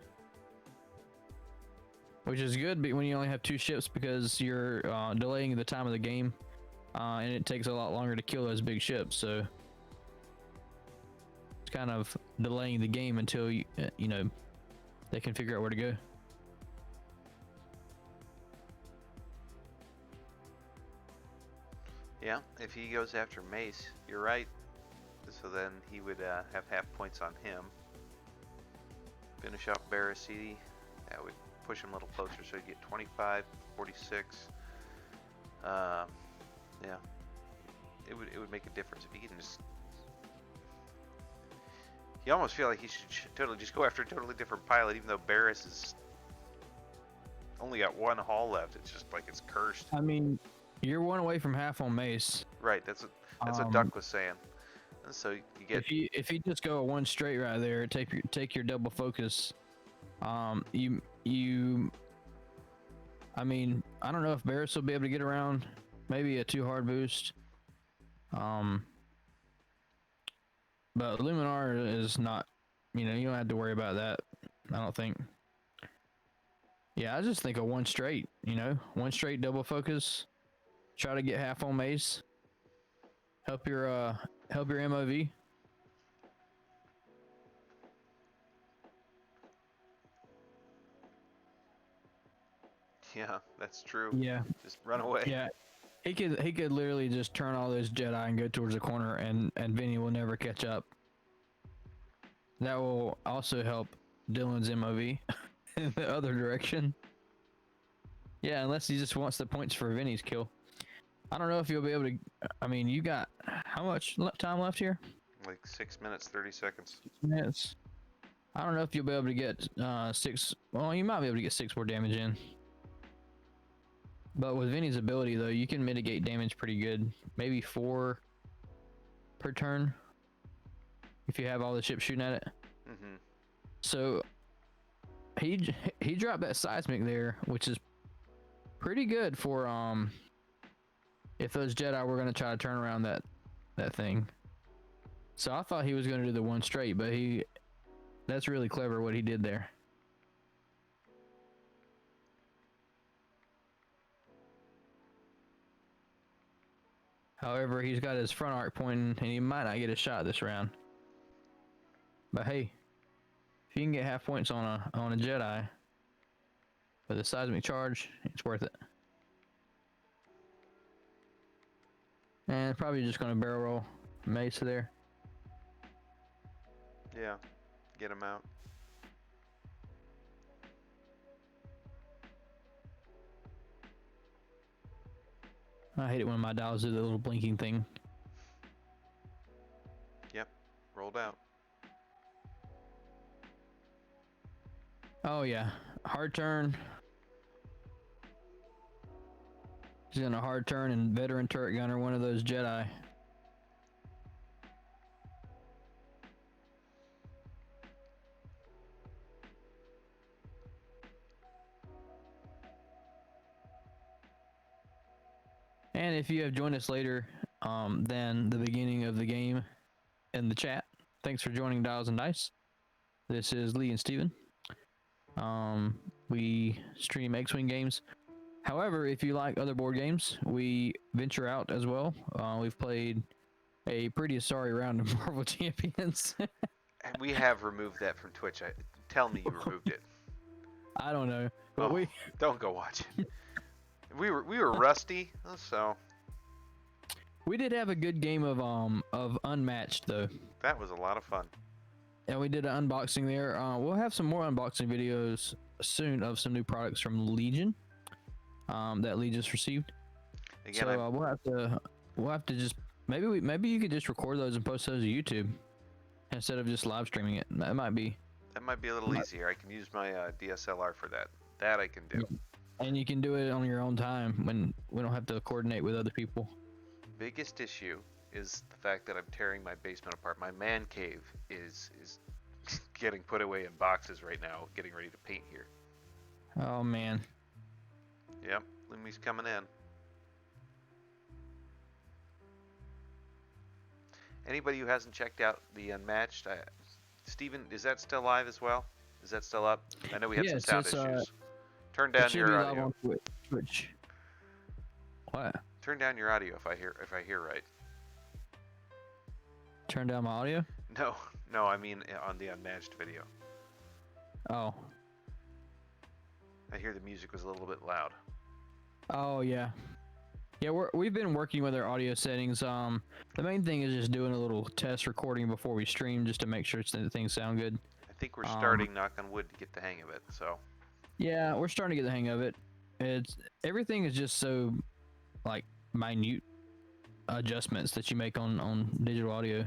Which is good when you only have 2 ships because you're delaying the time of the game. And it takes a lot longer to kill those big ships, so it's kind of delaying the game until they can figure out where to go. Yeah, if he goes after Mace, you're right. So then he would have half points on him. Finish off Barasidi. That would push him a little closer, so he'd get 25, 46. Yeah, it would make a difference if he can just. You almost feel like he should totally just go after a totally different pilot, even though Barris is only got 1 hull left. It's just like it's cursed. I mean, you're 1 away from half on Mace. Right. That's what Duck was saying. And so you get. If you just go a 1 straight right there, take your double focus. I mean, I don't know if Barris will be able to get around. Maybe a 2 hard boost. But Luminar is not, you don't have to worry about that. I don't think. Yeah, I just think a 1 straight, 1 straight double focus. Try to get half on Mace. Help your MOV. Yeah, that's true. Yeah. Just run away. Yeah. He could literally just turn all those Jedi and go towards the corner, and Vinny will never catch up. That will also help Dyllan's MOV in the other direction. Yeah, unless he just wants the points for Vinny's kill. I don't know if you'll be able to. I mean, you got how much time left here? Like 6 minutes, 30 seconds. 6 minutes. I don't know if you'll be able to get 6. Well, you might be able to get 6 more damage in. But with Vinny's ability, though, you can mitigate damage pretty good. Maybe 4 per turn if you have all the ships shooting at it. Mm-hmm. So he dropped that seismic there, which is pretty good for if those Jedi were going to try to turn around that thing. So I thought he was going to do the 1 straight, but that's really clever what he did there. However, he's got his front arc pointing, and he might not get a shot this round. But hey, if you can get half points on a Jedi with a seismic charge, it's worth it. And probably just going to barrel roll Mesa there. Yeah, get him out. I hate it when my dials do the little blinking thing. Yep, rolled out. Oh yeah, hard turn. He's gonna hard turn and veteran turret gunner one of those Jedi. And if you have joined us later than the beginning of the game in the chat, thanks for joining Dials and Dice. This is Lee and Steven. We stream X-Wing games. However, if you like other board games, we venture out as well. We've played a pretty sorry round of Marvel Champions. And we have removed that from Twitch. Tell me you removed it. I don't know, but don't go watch it. We were rusty, so we did have a good game of Unmatched though. that was a lot of fun. And we did an unboxing there. We'll have some more unboxing videos soon of some new products from Legion that Lee just received. Again, so we'll have to just maybe you could just record those and post those to YouTube instead of just live streaming it. That might be a little easier. I can use my DSLR for that. That I can do. And you can do it on your own time when we don't have to coordinate with other people. Biggest issue is the fact that I'm tearing my basement apart. My man cave is getting put away in boxes right now, getting ready to paint here. Oh man. Yep, Lumi's coming in. Anybody who hasn't checked out the Unmatched, Steven, is that still live as well? Is that still up? I know we had some sound issues. Turn down your audio. On Twitch. What? Turn down your audio if I hear right. Turn down my audio? No, I mean on the Unmatched video. Oh. I hear the music was a little bit loud. Oh yeah. Yeah, we've been working with our audio settings. The main thing is just doing a little test recording before we stream, just to make sure things sound good. I think we're starting, knock on wood, to get the hang of it. So. Yeah, we're starting to get the hang of it. Everything is just so like minute adjustments that you make on digital audio.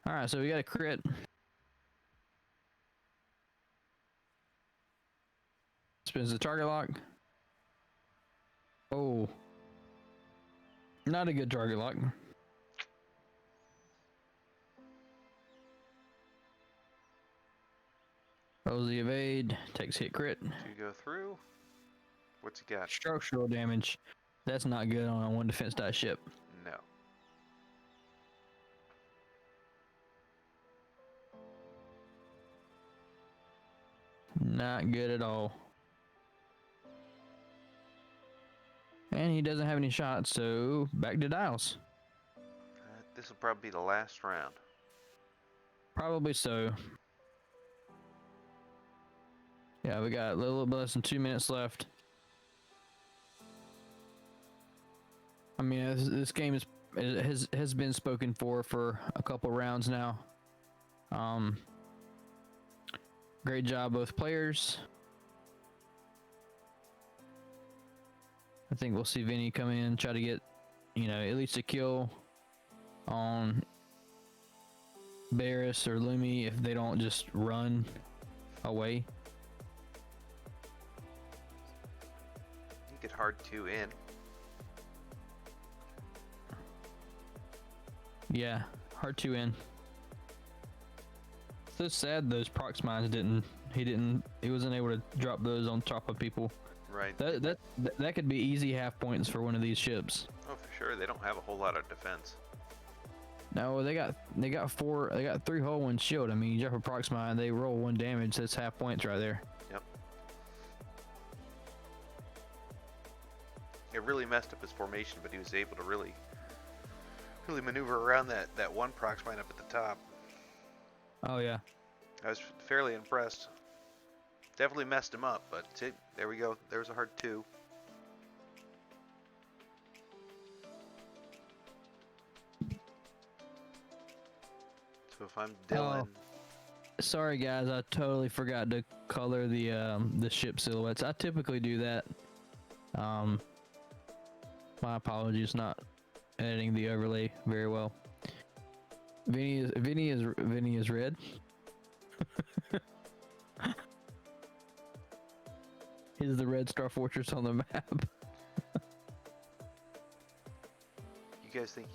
All right, so we got a crit. Spins the target lock. Oh, not a good target lock. Rolls the evade, takes hit crit. To go through. What's he got? Structural damage. That's not good on a one defense die ship. No. Not good at all. And he doesn't have any shots, so back to dials. This will probably be the last round. Probably so. Yeah, we got a little bit less than 2 minutes left. I mean, this game has been spoken for a couple rounds now. Great job, both players. I think we'll see Vinny come in and try to get, at least a kill on Barris or Lumi if they don't just run away. You get hard 2 in. Yeah, hard to in. So sad those prox mines he wasn't able to drop those on top of people. Right. That could be easy half points for one of these ships. Oh, for sure. They don't have a whole lot of defense. No, they got 3 hull, 1 shield. I mean, you drop a prox mine, they roll 1 damage. That's half points right there. Yep. It really messed up his formation, but he was able to really maneuver around that one prox mine up at the top. Oh yeah. I was fairly impressed. Definitely messed him up, but there we go. There's a hard 2. So if I'm Dyllan... Sorry guys, I totally forgot to color the ship silhouettes. I typically do that. My apologies, not editing the overlay very well. Vinny is red. He's the red star fortress on the map. You guys think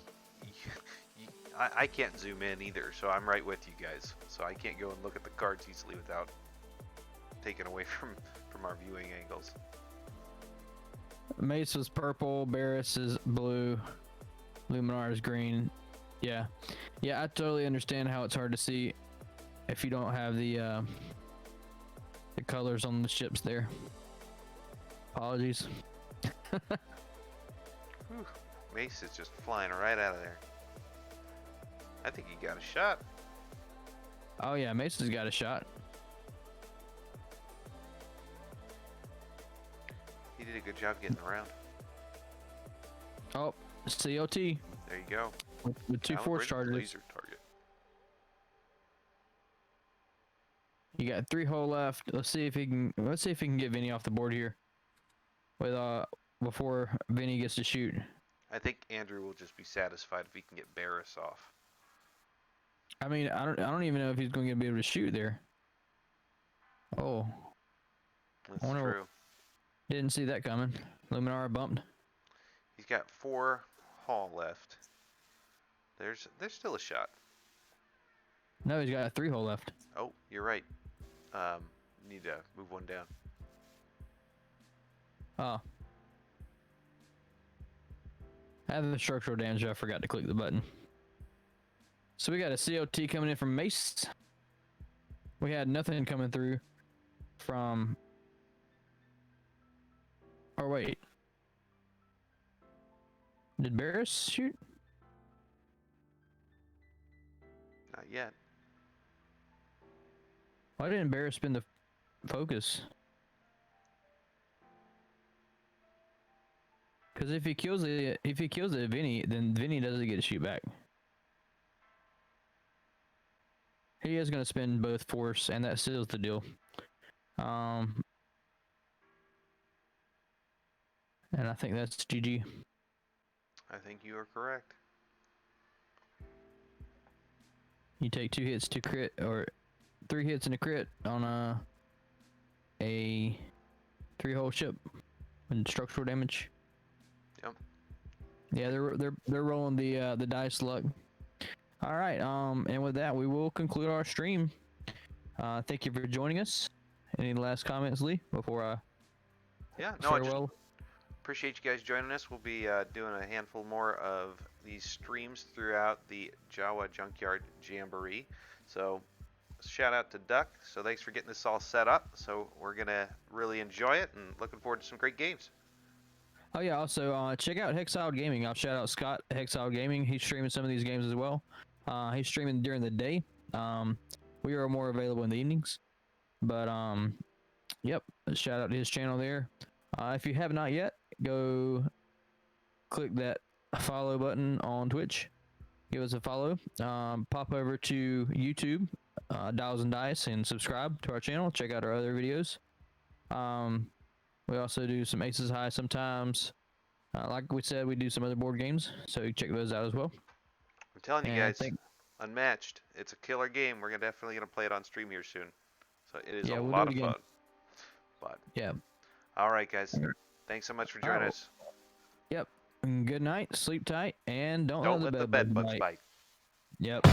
I can't zoom in either, so I'm right with you guys. So I can't go and look at the cards easily without taking away from our viewing angles. Mace is purple, Barris is blue, Luminar is green. Yeah, I totally understand how it's hard to see if you don't have the colors on the ships there. Apologies. Whew. Mace is just flying right out of there. I think he got a shot. Oh yeah, Mace has got a shot. He did a good job getting around. Oh, COT. There you go. With 2 force charges. Laser target. You got 3 hull left. Let's see if he can get Vinny off the board here. With before Vinny gets to shoot. I think Andrew will just be satisfied if he can get Barris off. I mean, I don't even know if he's going to be able to shoot there. Oh. That's true. Didn't see that coming. Luminar bumped. He's got 4 hull left. There's still a shot. No, he's got a 3 hull left. Oh, you're right. Need to move one down. Oh. I have the structural damage. I forgot to click the button. So we got a COT coming in from Mace. We had nothing coming through from... Oh, wait. Did Barris shoot? Not yet. Why didn't Barris spin the focus? Because if he kills it, Vinny, then Vinny doesn't get to shoot back. He is going to spin both force, and that seals the deal. And I think that's GG. I think you are correct. You take 2 hits to crit, or 3 hits and a crit on a 3-hull ship and structural damage. Yep. Yeah, they're rolling the dice luck. All right, and with that, we will conclude our stream. Thank you for joining us. Any last comments, Lee, before I farewell? Appreciate you guys joining us. We'll be doing a handful more of these streams throughout the Jawa Junkyard Jamboree. So shout out to Duck. So thanks for getting this all set up. So we're going to really enjoy it and looking forward to some great games. Oh yeah, also check out Hexiled Gaming. I'll shout out Scott at Hexiled Gaming. He's streaming some of these games as well. He's streaming during the day. We are more available in the evenings. But yep, shout out to his channel there. If you have not yet, go click that follow button on Twitch. Give us a follow. Pop over to YouTube, Dials and Dice, and subscribe to our channel. Check out our other videos. We also do some Aces High sometimes. Like we said, we do some other board games, so you check those out as well. I'm telling you guys, Unmatched. It's a killer game. We're definitely gonna play it on stream here soon. So it is a lot of fun. But yeah. All right, guys. Thanks so much for joining us. Yep. Good night. Sleep tight, and don't let the bed bugs bite. Yep.